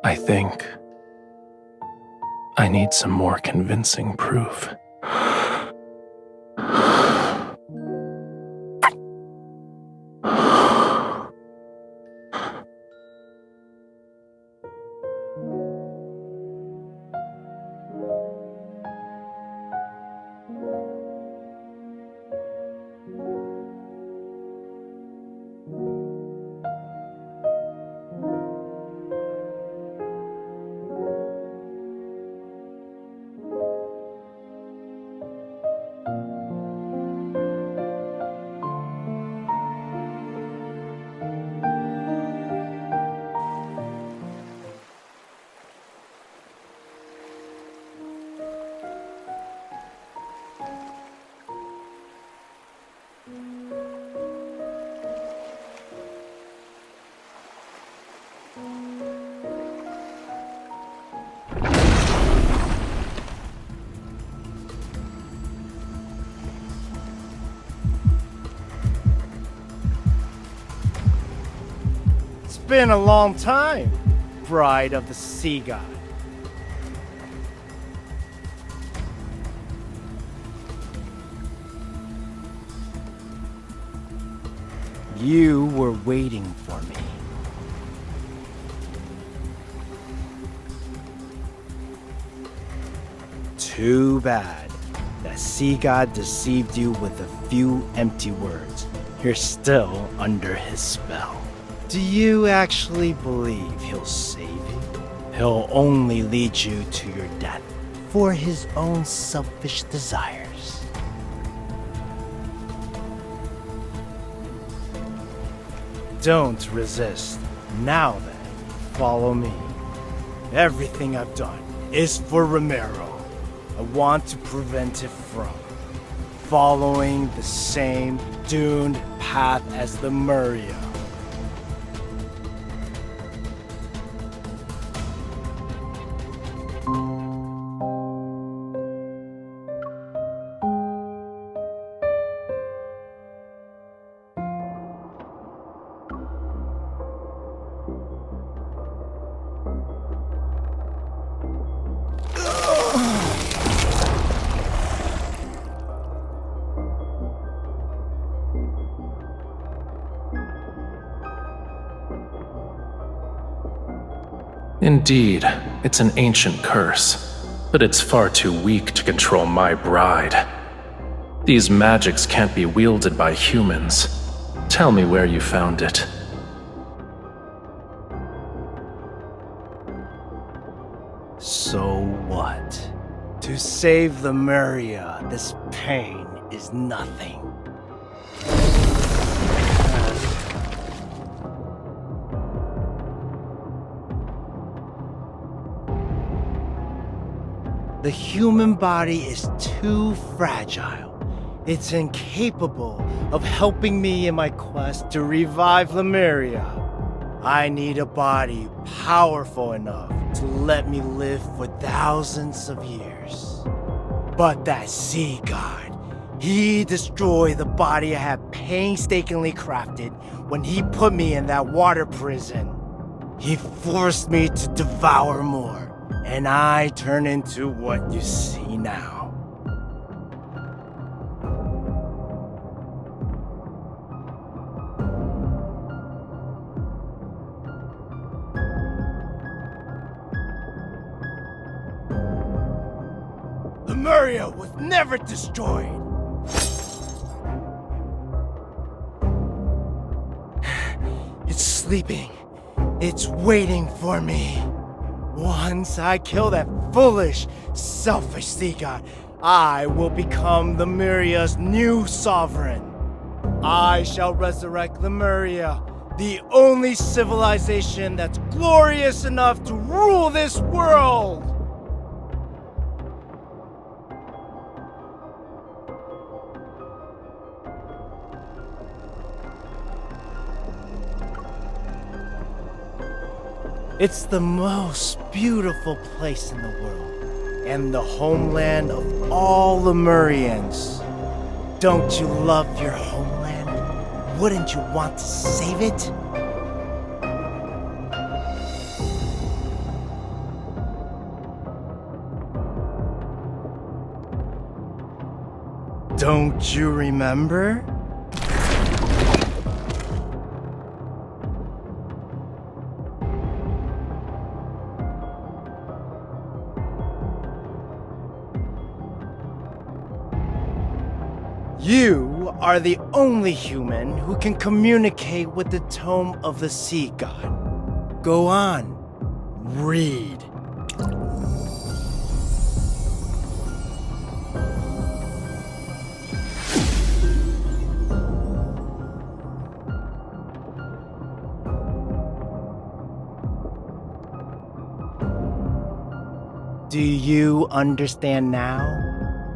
I think I need some more convincing proof. Been a long time, bride of the Sea God. You were waiting for me. Too bad that Sea God deceived you with a few empty words. You're still under his spell. Do you actually believe he'll save you? He'll only lead you to your death for his own selfish desires. Don't resist. Now then, follow me. Everything I've done is for Romirro. I want to prevent it from following the same doomed path as the Lemuria. Indeed, it's an ancient curse, but it's far too weak to control my bride. These magics can't be wielded by humans. Tell me where you found it. So what? To save the Lemuria, this pain is nothing. The human body is too fragile. It's incapable of helping me in my quest to revive Lemuria. I need a body powerful enough to let me live for thousands of years. But that sea god, he destroyed the body I had painstakingly crafted when he put me in that water prison. He forced me to devour more. And I turn into what you see now. Lemuria was never destroyed. It's sleeping. It's waiting for me. Once I kill that foolish, selfish sea god, I will become Lemuria's new sovereign. I shall resurrect Lemuria, the only civilization that's glorious enough to rule this world! It's the most beautiful place in the world, and the homeland of all Lemurians. Don't you love your homeland? Wouldn't you want to save it? Don't you remember? You are the only human who can communicate with the tome of the sea god. Go on, read. Do you understand now?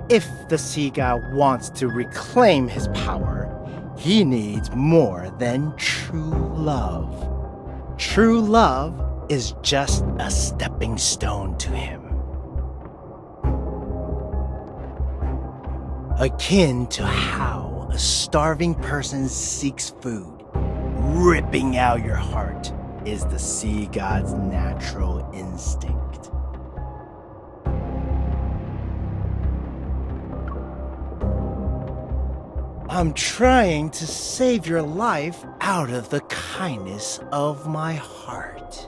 If the sea god wants to reclaim his power, he needs more than true love. True love is just a stepping stone to him. Akin to how a starving person seeks food, ripping out your heart is the sea god's natural instinct. I'm trying to save your life out of the kindness of my heart.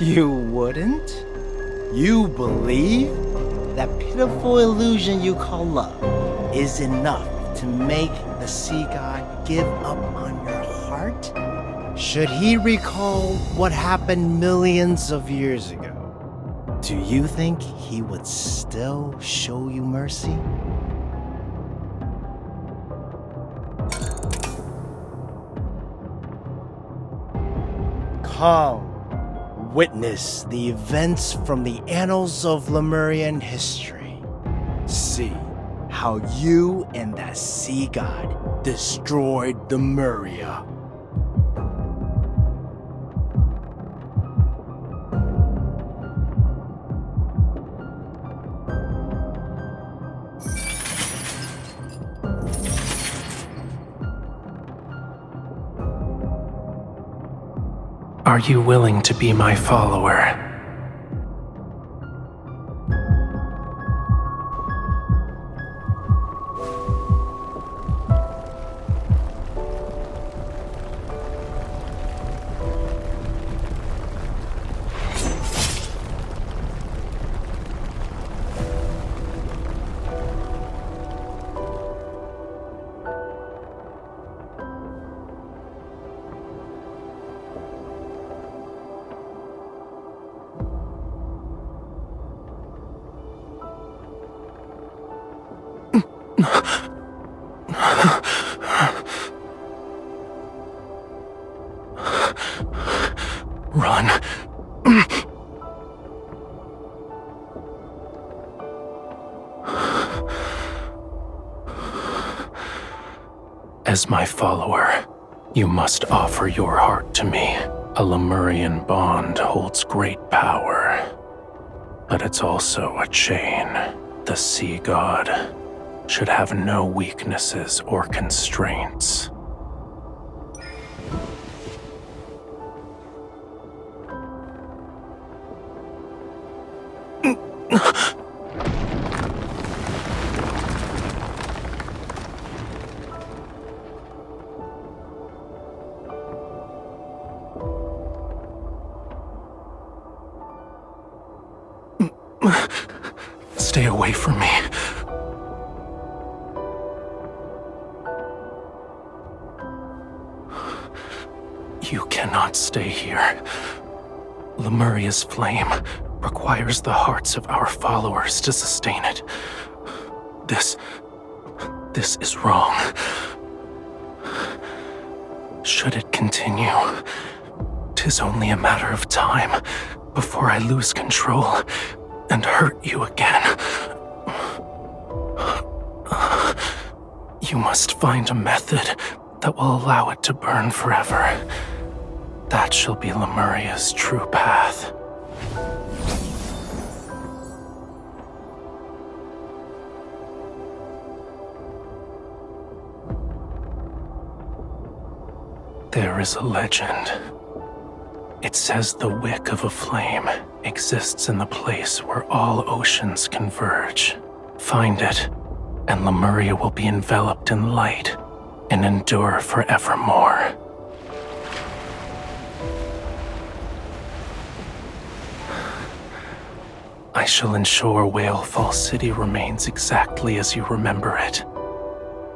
You wouldn't? You believe that pitiful illusion you call love is enough to make the sea god give up on your heart? Should he recall what happened millions of years ago? Do you think he would still show you mercy? Come, witness the events from the annals of Lemurian history. See how you and the sea god destroyed the Lemuria. Are you willing to be my follower? Run. As my follower, you must offer your heart to me. A Lemurian bond holds great power, but it's also a chain. The sea god should have no weaknesses or constraints. Stay away from me. You cannot stay here. Lemuria's flame requires the hearts of our followers to sustain it. This is wrong. Should it continue, 'tis only a matter of time before I lose control and hurt you again. You must find a method that will allow it to burn forever. That shall be Lemuria's true path. There is a legend. It says the wick of a flame exists in the place where all oceans converge. Find it, and Lemuria will be enveloped in light and endure forevermore. I shall ensure Whalefall City remains exactly as you remember it,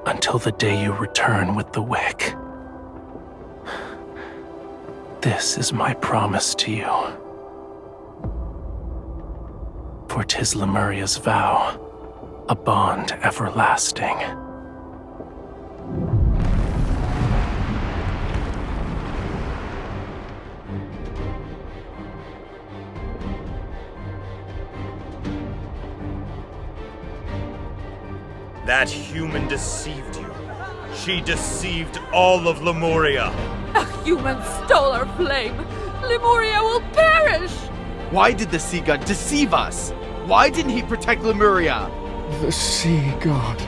until the day you return with the wick. This is my promise to you. For 'tis Lemuria's vow, a bond everlasting. That human deceived you. She deceived all of Lemuria. A human stole our flame. Lemuria will perish! Why did the sea god deceive us? Why didn't he protect Lemuria? The sea god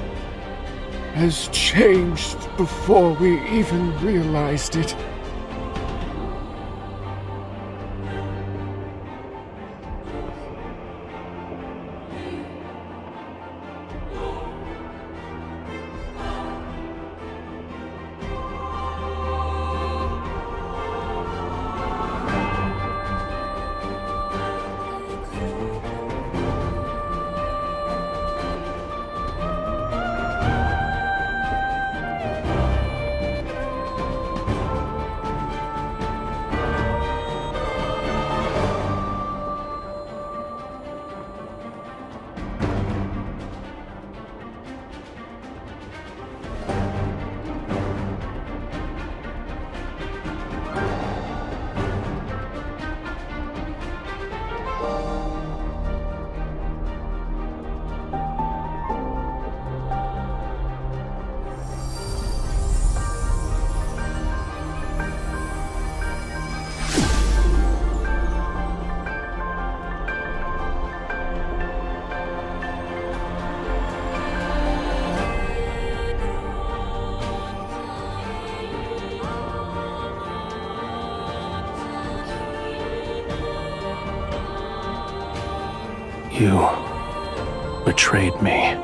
has changed before we even realized it. You betrayed me.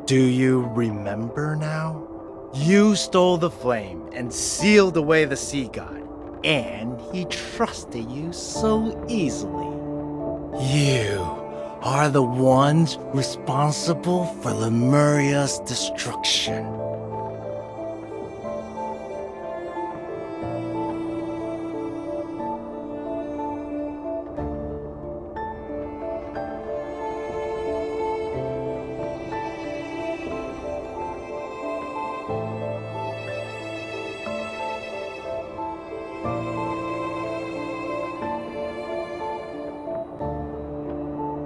Do you remember now? You stole the flame and sealed away the sea god, and he trusted you so easily. You are the ones responsible for Lemuria's destruction.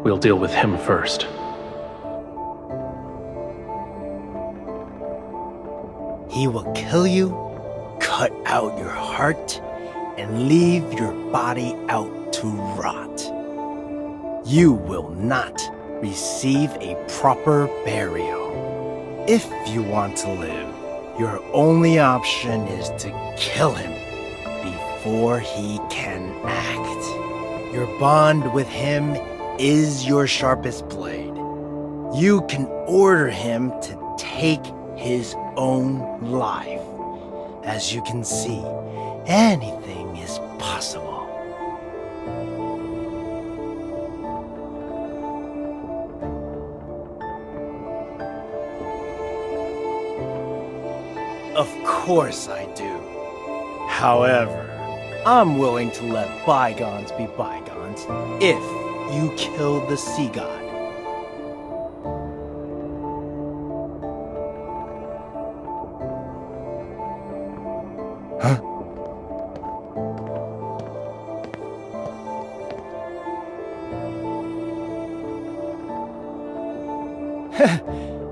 We'll deal with him first. He will kill you, cut out your heart, and leave your body out to rot. You will not receive a proper burial. If you want to live, your only option is to kill him before he can act. Your bond with him is your sharpest blade. You can order him to take his own life. As you can see, anything is possible. Of course I do. However, I'm willing to let bygones be bygones if you kill the sea god. Huh?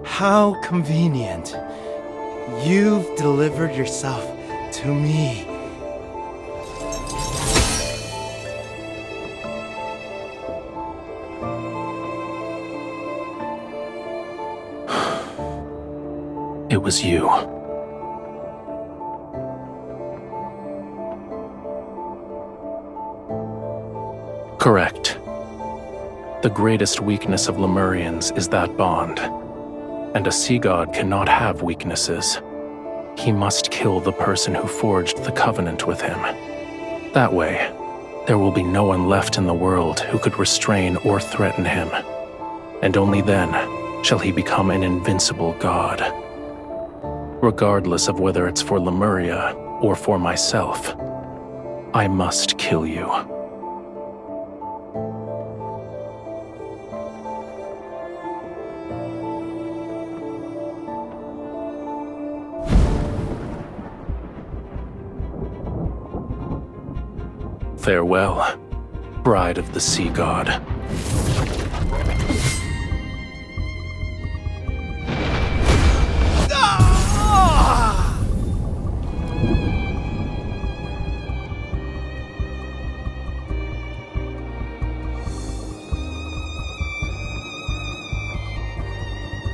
How convenient. You've delivered yourself to me. It was you. Correct. The greatest weakness of Lemurians is that bond. And a sea god cannot have weaknesses. He must kill the person who forged the covenant with him. That way, there will be no one left in the world who could restrain or threaten him. And only then shall he become an invincible god. Regardless of whether it's for Lemuria or for myself, I must kill you. Farewell, bride of the sea god.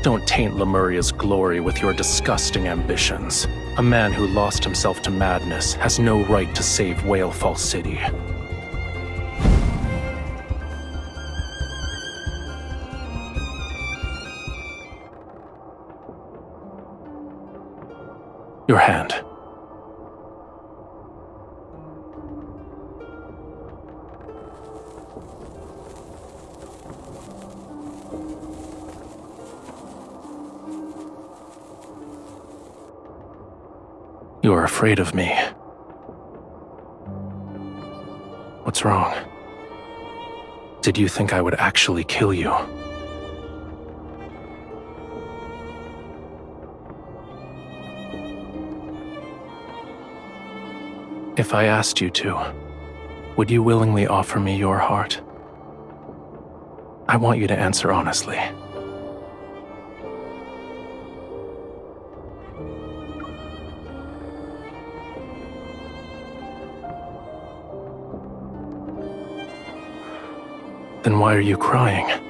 Don't taint Lemuria's glory with your disgusting ambitions. A man who lost himself to madness has no right to save Whalefall City. Your hand. You're afraid of me. What's wrong? Did you think I would actually kill you? If I asked you to, would you willingly offer me your heart? I want you to answer honestly. Then why are you crying?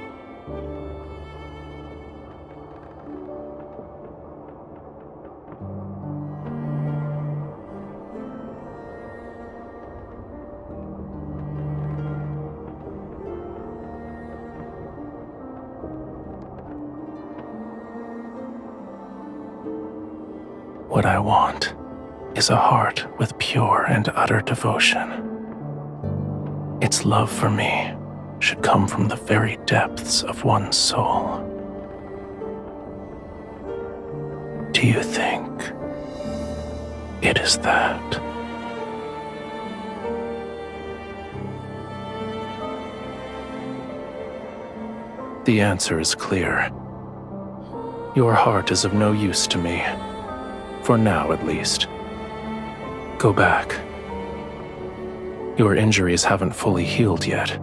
What I want is a heart with pure and utter devotion. Its love for me should come from the very depths of one's soul. Do you think it is that? The answer is clear. Your heart is of no use to me. For now, at least. Go back. Your injuries haven't fully healed yet.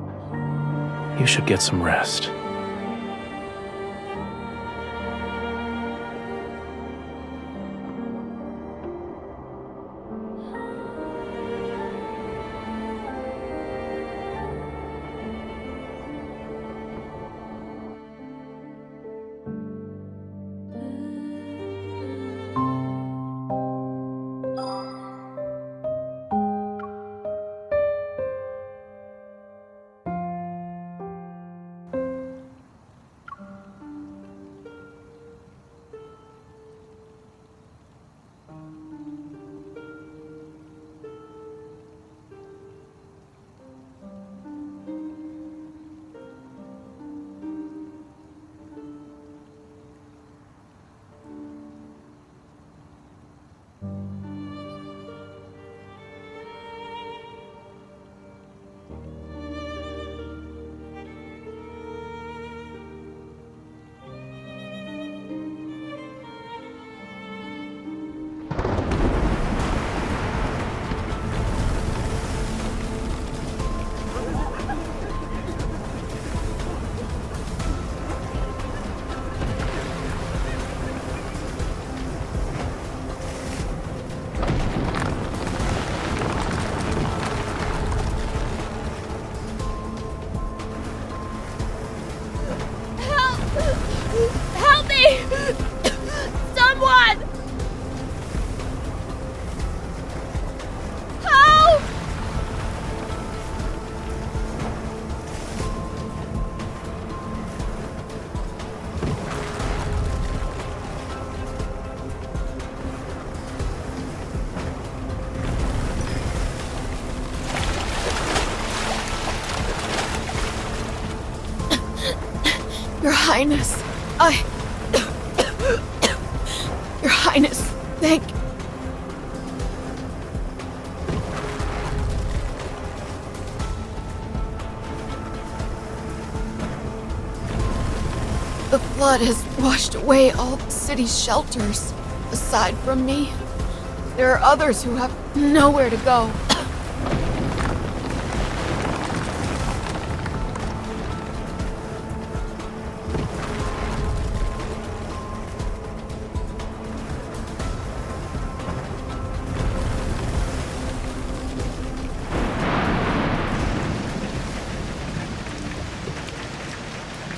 You should get some rest. Help me! Someone! Help! Your Highness, Your Highness, thank... The flood has washed away all the city's shelters. Aside from me, there are others who have nowhere to go.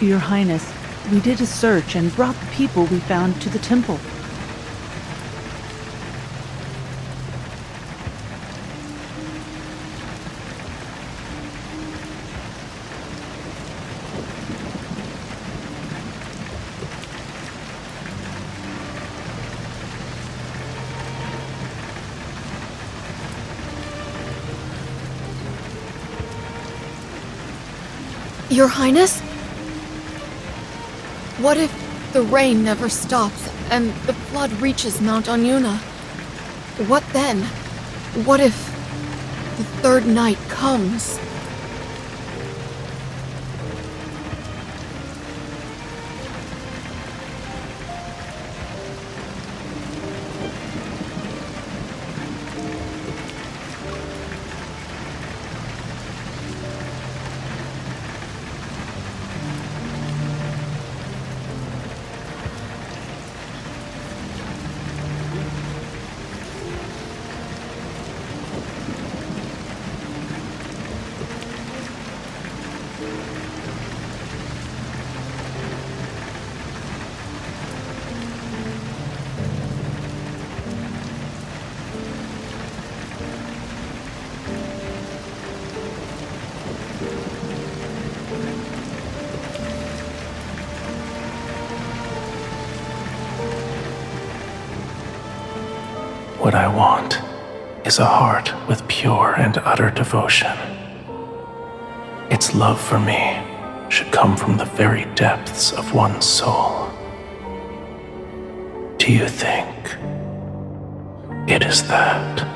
Your Highness, we did a search and brought the people we found to the temple. Your Highness? What if the rain never stops and the flood reaches Mount Anyuna? What then? What if the third night comes? What I want is a heart with pure and utter devotion. Its love for me should come from the very depths of one's soul. Do you think it is that?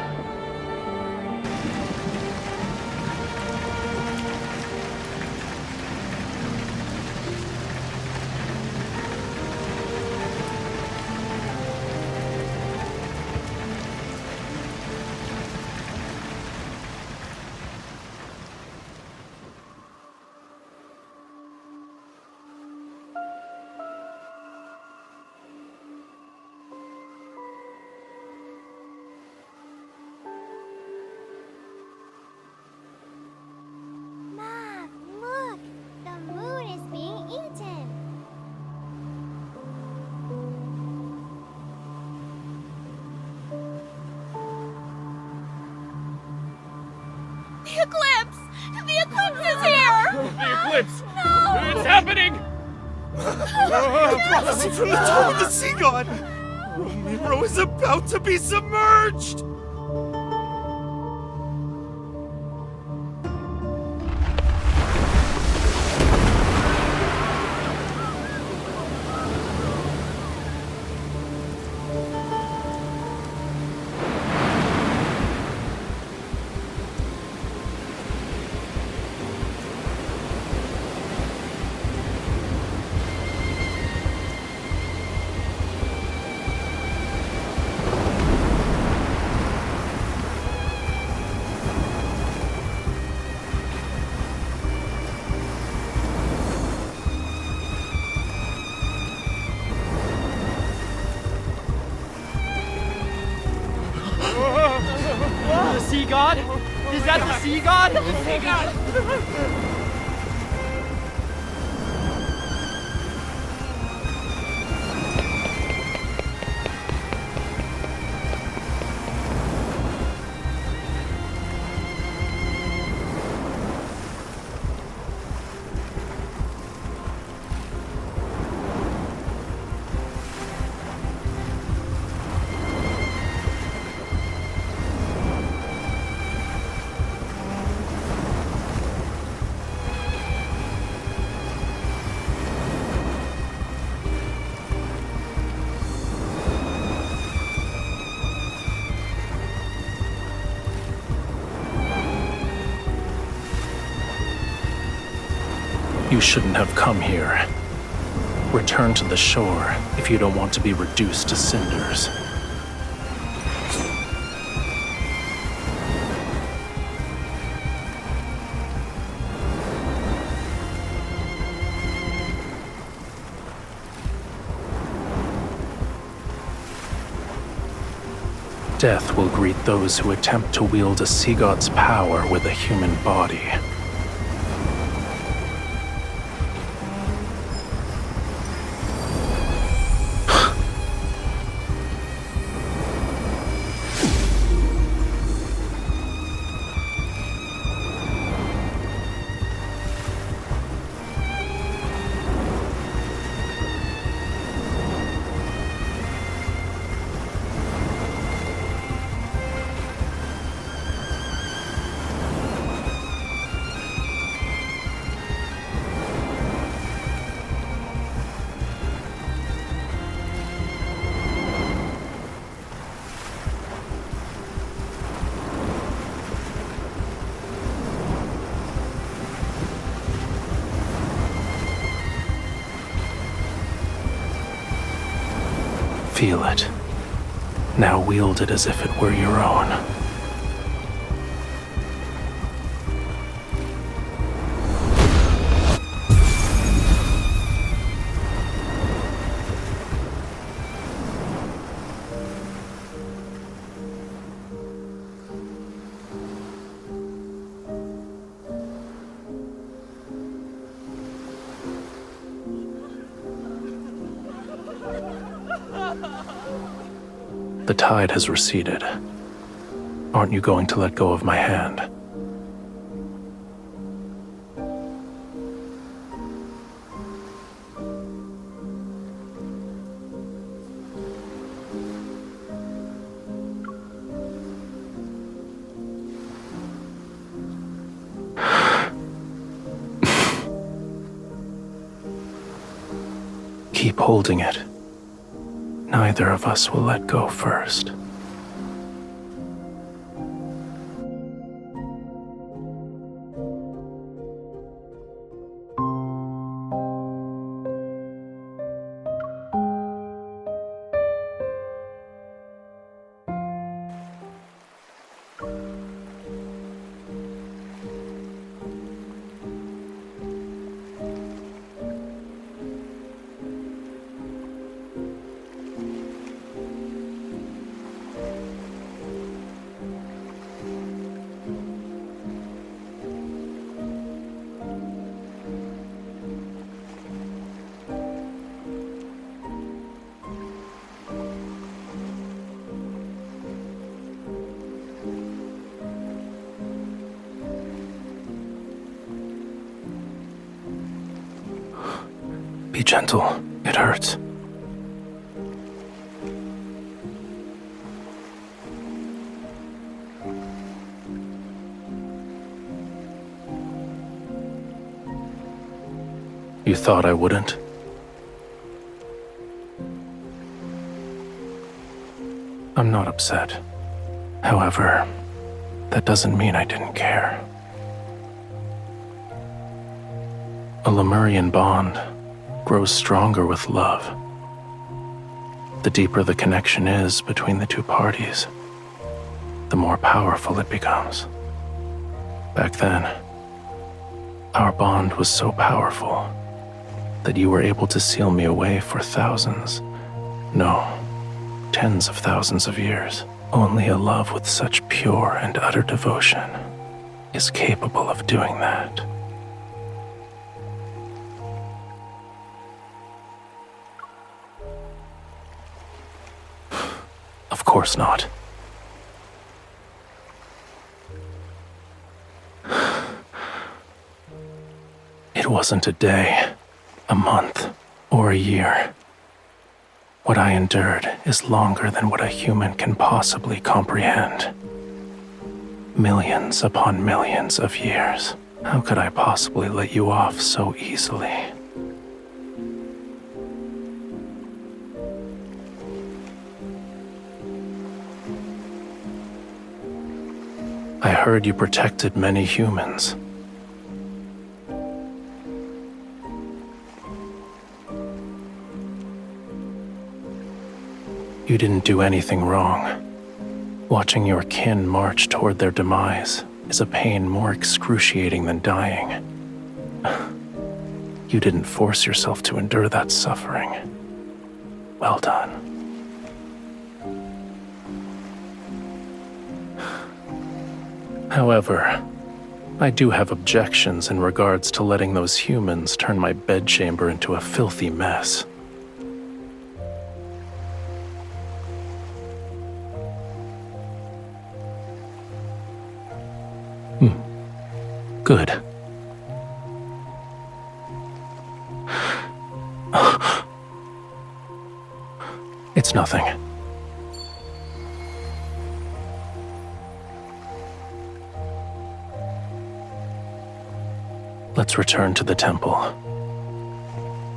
Look! The moon is being eaten! The eclipse! The eclipse is here! The eclipse! No! It's happening! Prophecy from the toe of the sea god! Romirro is about to be submerged! The sea god? Is that the sea god? The sea god! You shouldn't have come here. Return to the shore if you don't want to be reduced to cinders. Death will greet those who attempt to wield a sea god's power with a human body. Feel it. Now wield it as if it were your own. The tide has receded. Aren't you going to let go of my hand? keep holding it. Neither of us will let go first. Be gentle. It hurts. You thought I wouldn't? I'm not upset. However, that doesn't mean I didn't care. A Lemurian bond grows stronger with love. The deeper the connection is between the two parties, the more powerful it becomes. Back then, our bond was so powerful that you were able to seal me away for thousands, no, tens of thousands of years. Only a love with such pure and utter devotion is capable of doing that. Of course not. It wasn't a day, a month, or a year. What I endured is longer than what a human can possibly comprehend. Millions upon millions of years. How could I possibly let you off so easily? I heard you protected many humans. You didn't do anything wrong. Watching your kin march toward their demise is a pain more excruciating than dying. You didn't force yourself to endure that suffering. Well done. However, I do have objections in regards to letting those humans turn my bedchamber into a filthy mess. Good. It's nothing. Let's return to the temple.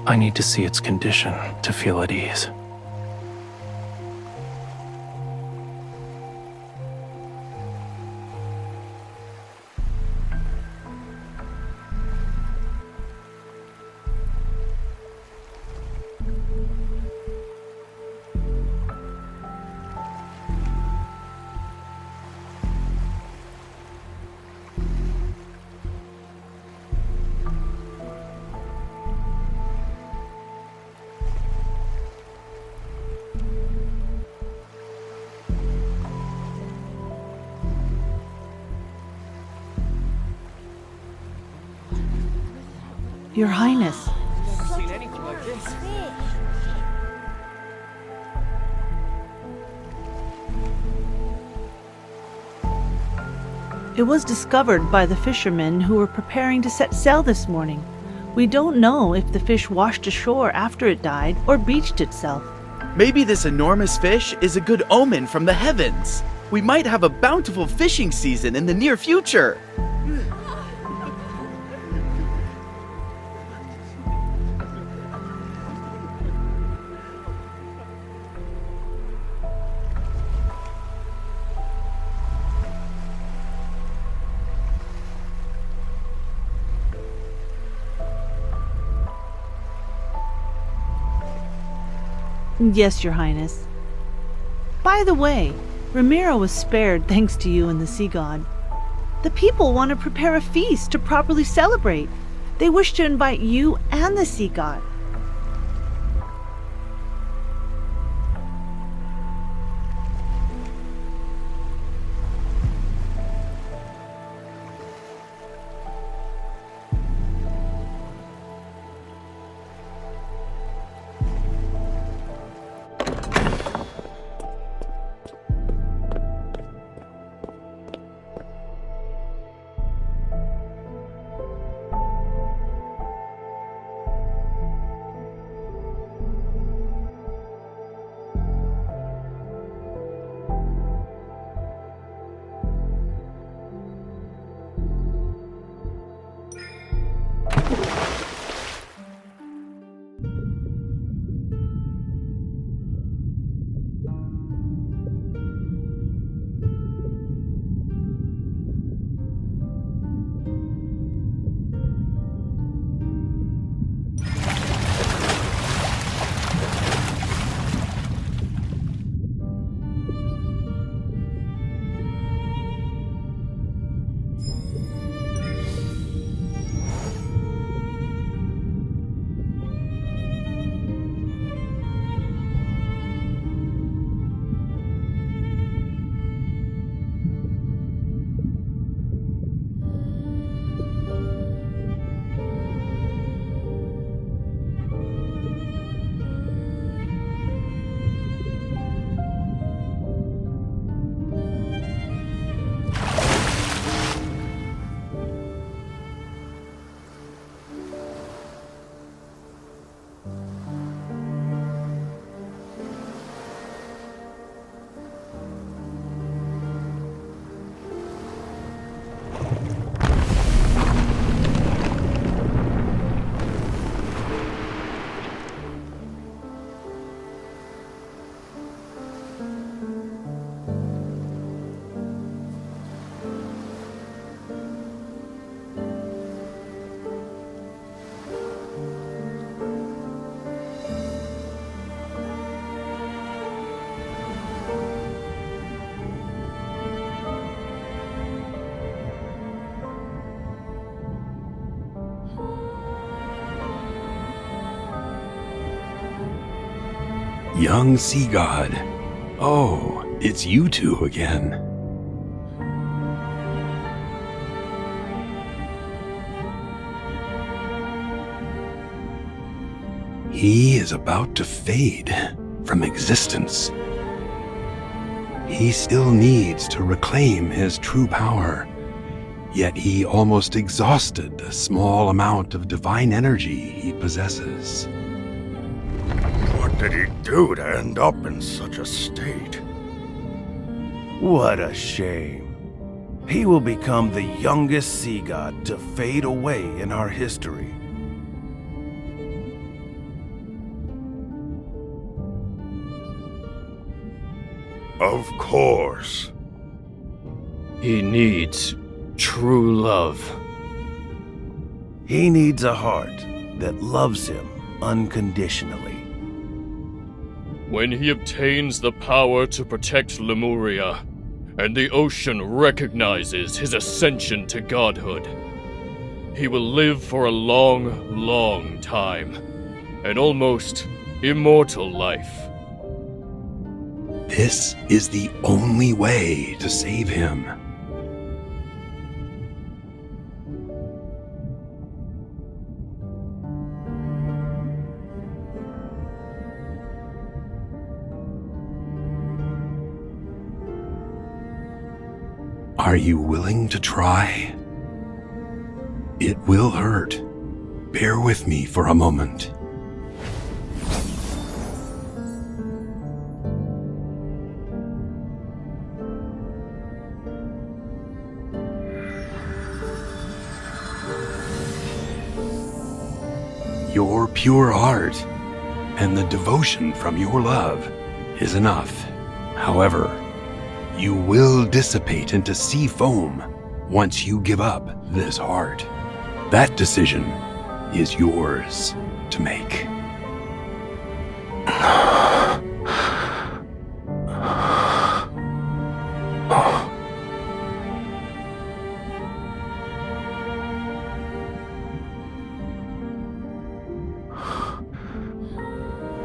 I need to see its condition to feel at ease. Your Highness. Seen anything like this? It was discovered by the fishermen who were preparing to set sail this morning. We don't know if the fish washed ashore after it died or beached itself. Maybe this enormous fish is a good omen from the heavens. We might have a bountiful fishing season in the near future. Yes, Your Highness. By the way, Romirro was spared thanks to you and the Sea God. The people want to prepare a feast to properly celebrate. They wish to invite you and the Sea God. Young Sea God. Oh, it's you two again. He is about to fade from existence. He still needs to reclaim his true power, yet he almost exhausted the small amount of divine energy he possesses. What did he do to end up in such a state? What a shame. He will become the youngest sea god to fade away in our history. Of course. He needs true love. He needs a heart that loves him unconditionally. When he obtains the power to protect Lemuria, and the ocean recognizes his ascension to godhood, he will live for a long, long time, an almost immortal life. This is the only way to save him. Are you willing to try? It will hurt. Bear with me for a moment. Your pure heart and the devotion from your love is enough. However, you will dissipate into sea foam once you give up this heart. That decision is yours to make.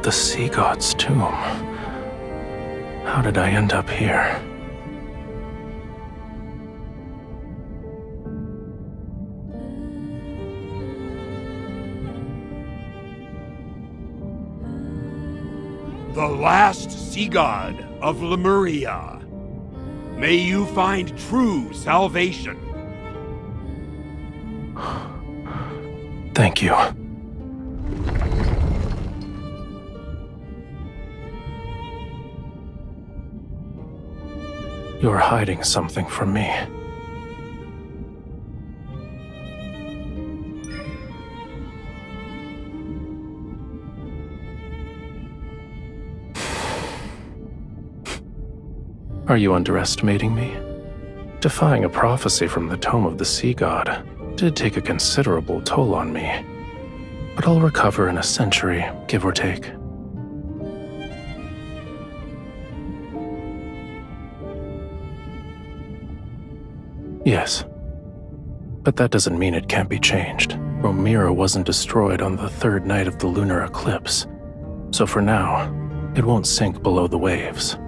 the Sea God's tomb. How did I end up here? The last sea god of Lemuria. May you find true salvation. Thank you. You're hiding something from me. Are you underestimating me? Defying a prophecy from the Tome of the Sea God did take a considerable toll on me, but I'll recover in a century, give or take. Yes, but that doesn't mean it can't be changed. Romirro wasn't destroyed on the third night of the lunar eclipse, so for now, it won't sink below the waves.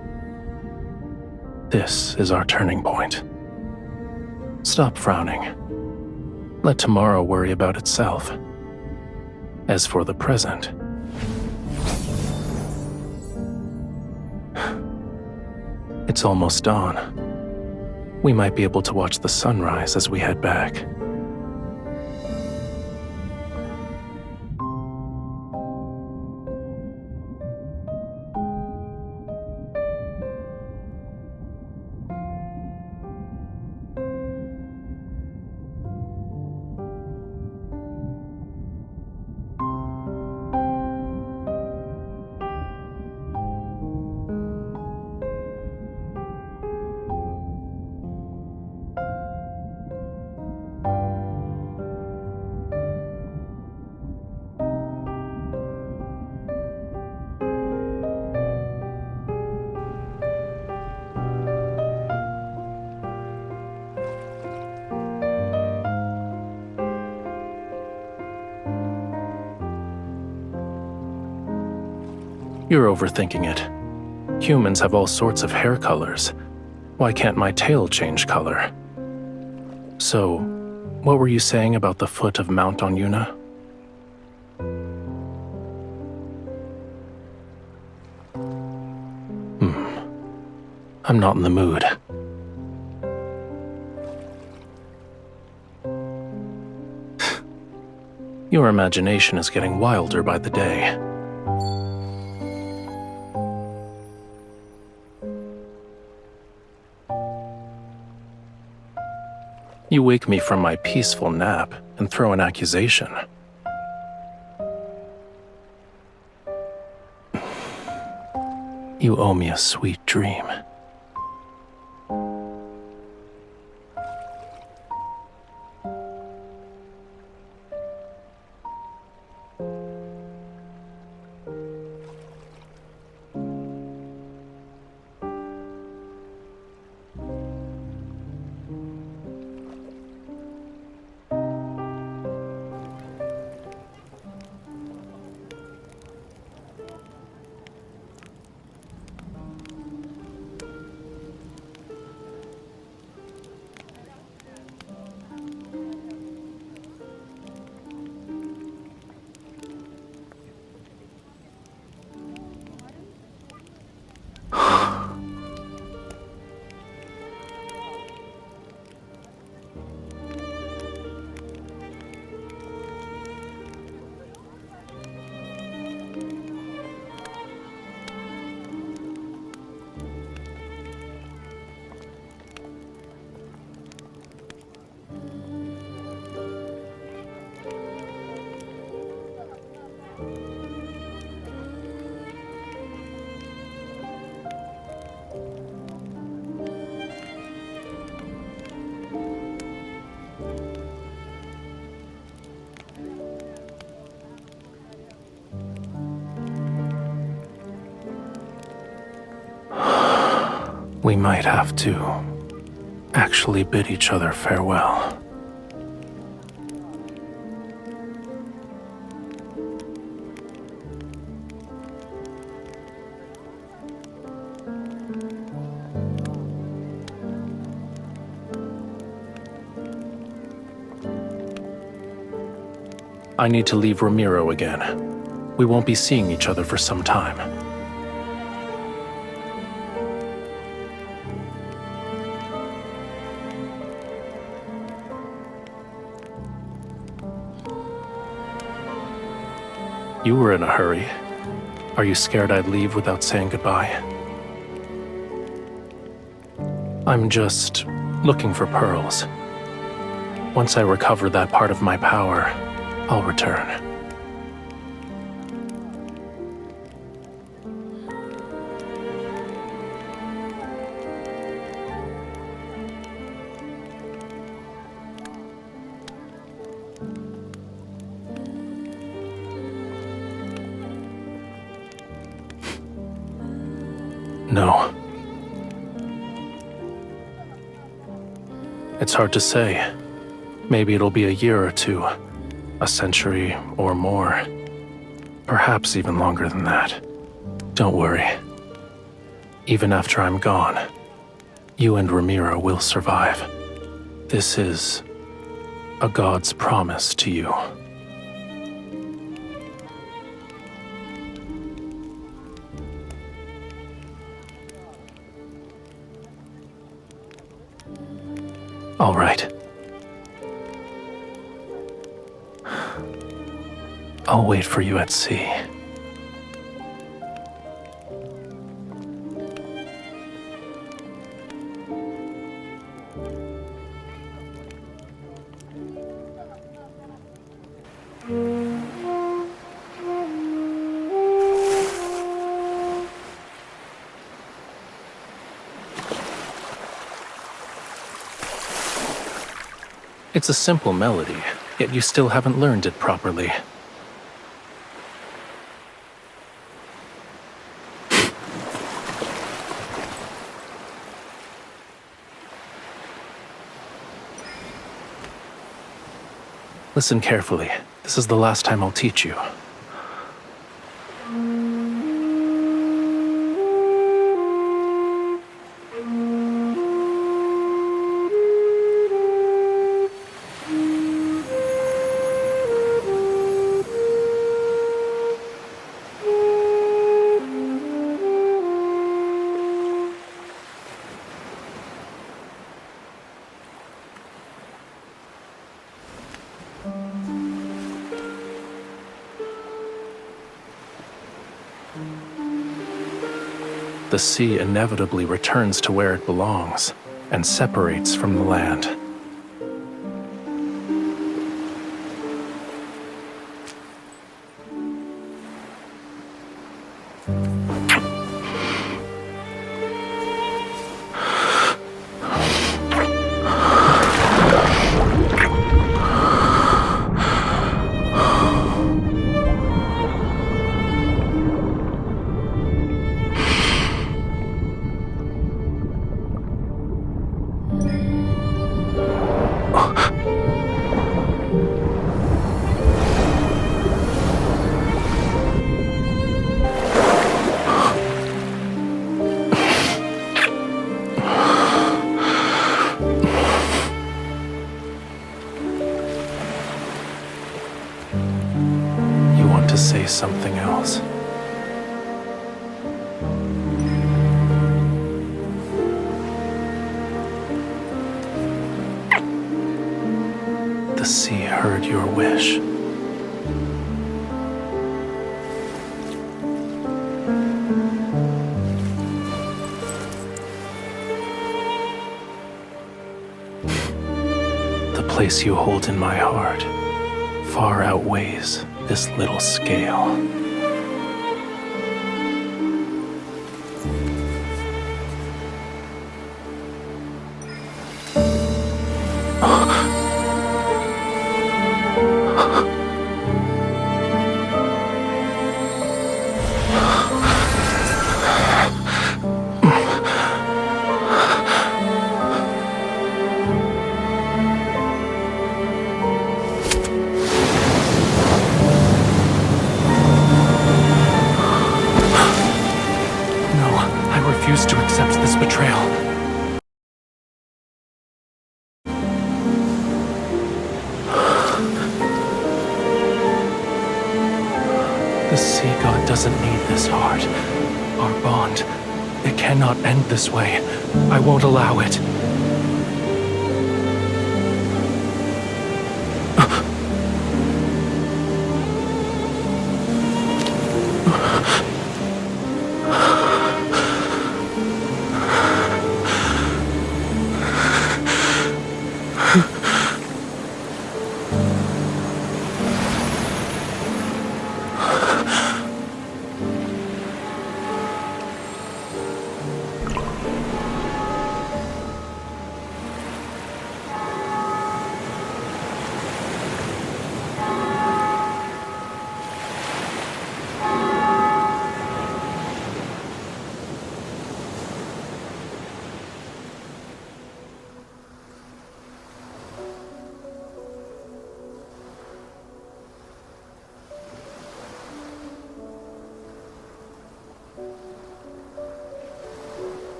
This is our turning point. Stop frowning. Let tomorrow worry about itself. As for the present, it's almost dawn. We might be able to watch the sunrise as we head back. You're overthinking it. Humans have all sorts of hair colors. Why can't my tail change color? So, what were you saying about the foot of Mount Onyuna? I'm not in the mood. Your imagination is getting wilder by the day. You wake me from my peaceful nap and throw an accusation. You owe me a sweet dream. We might have to actually bid each other farewell. I need to leave Romirro again. We won't be seeing each other for some time. You were in a hurry. Are you scared I'd leave without saying goodbye? I'm just looking for pearls. Once I recover that part of my power, I'll return. No. It's hard to say. Maybe it'll be a year or two, a century or more. Perhaps even longer than that. Don't worry. Even after I'm gone, you and Romirro will survive. This is a god's promise to you. All right. I'll wait for you at sea. It's a simple melody, yet you still haven't learned it properly. Listen carefully. This is the last time I'll teach you. The sea inevitably returns to where it belongs and separates from the land. Say something else. The sea heard your wish. The place you hold in my heart far outweighs this little scale. The sea god doesn't need this heart. Our bond, it cannot end this way. I won't allow it.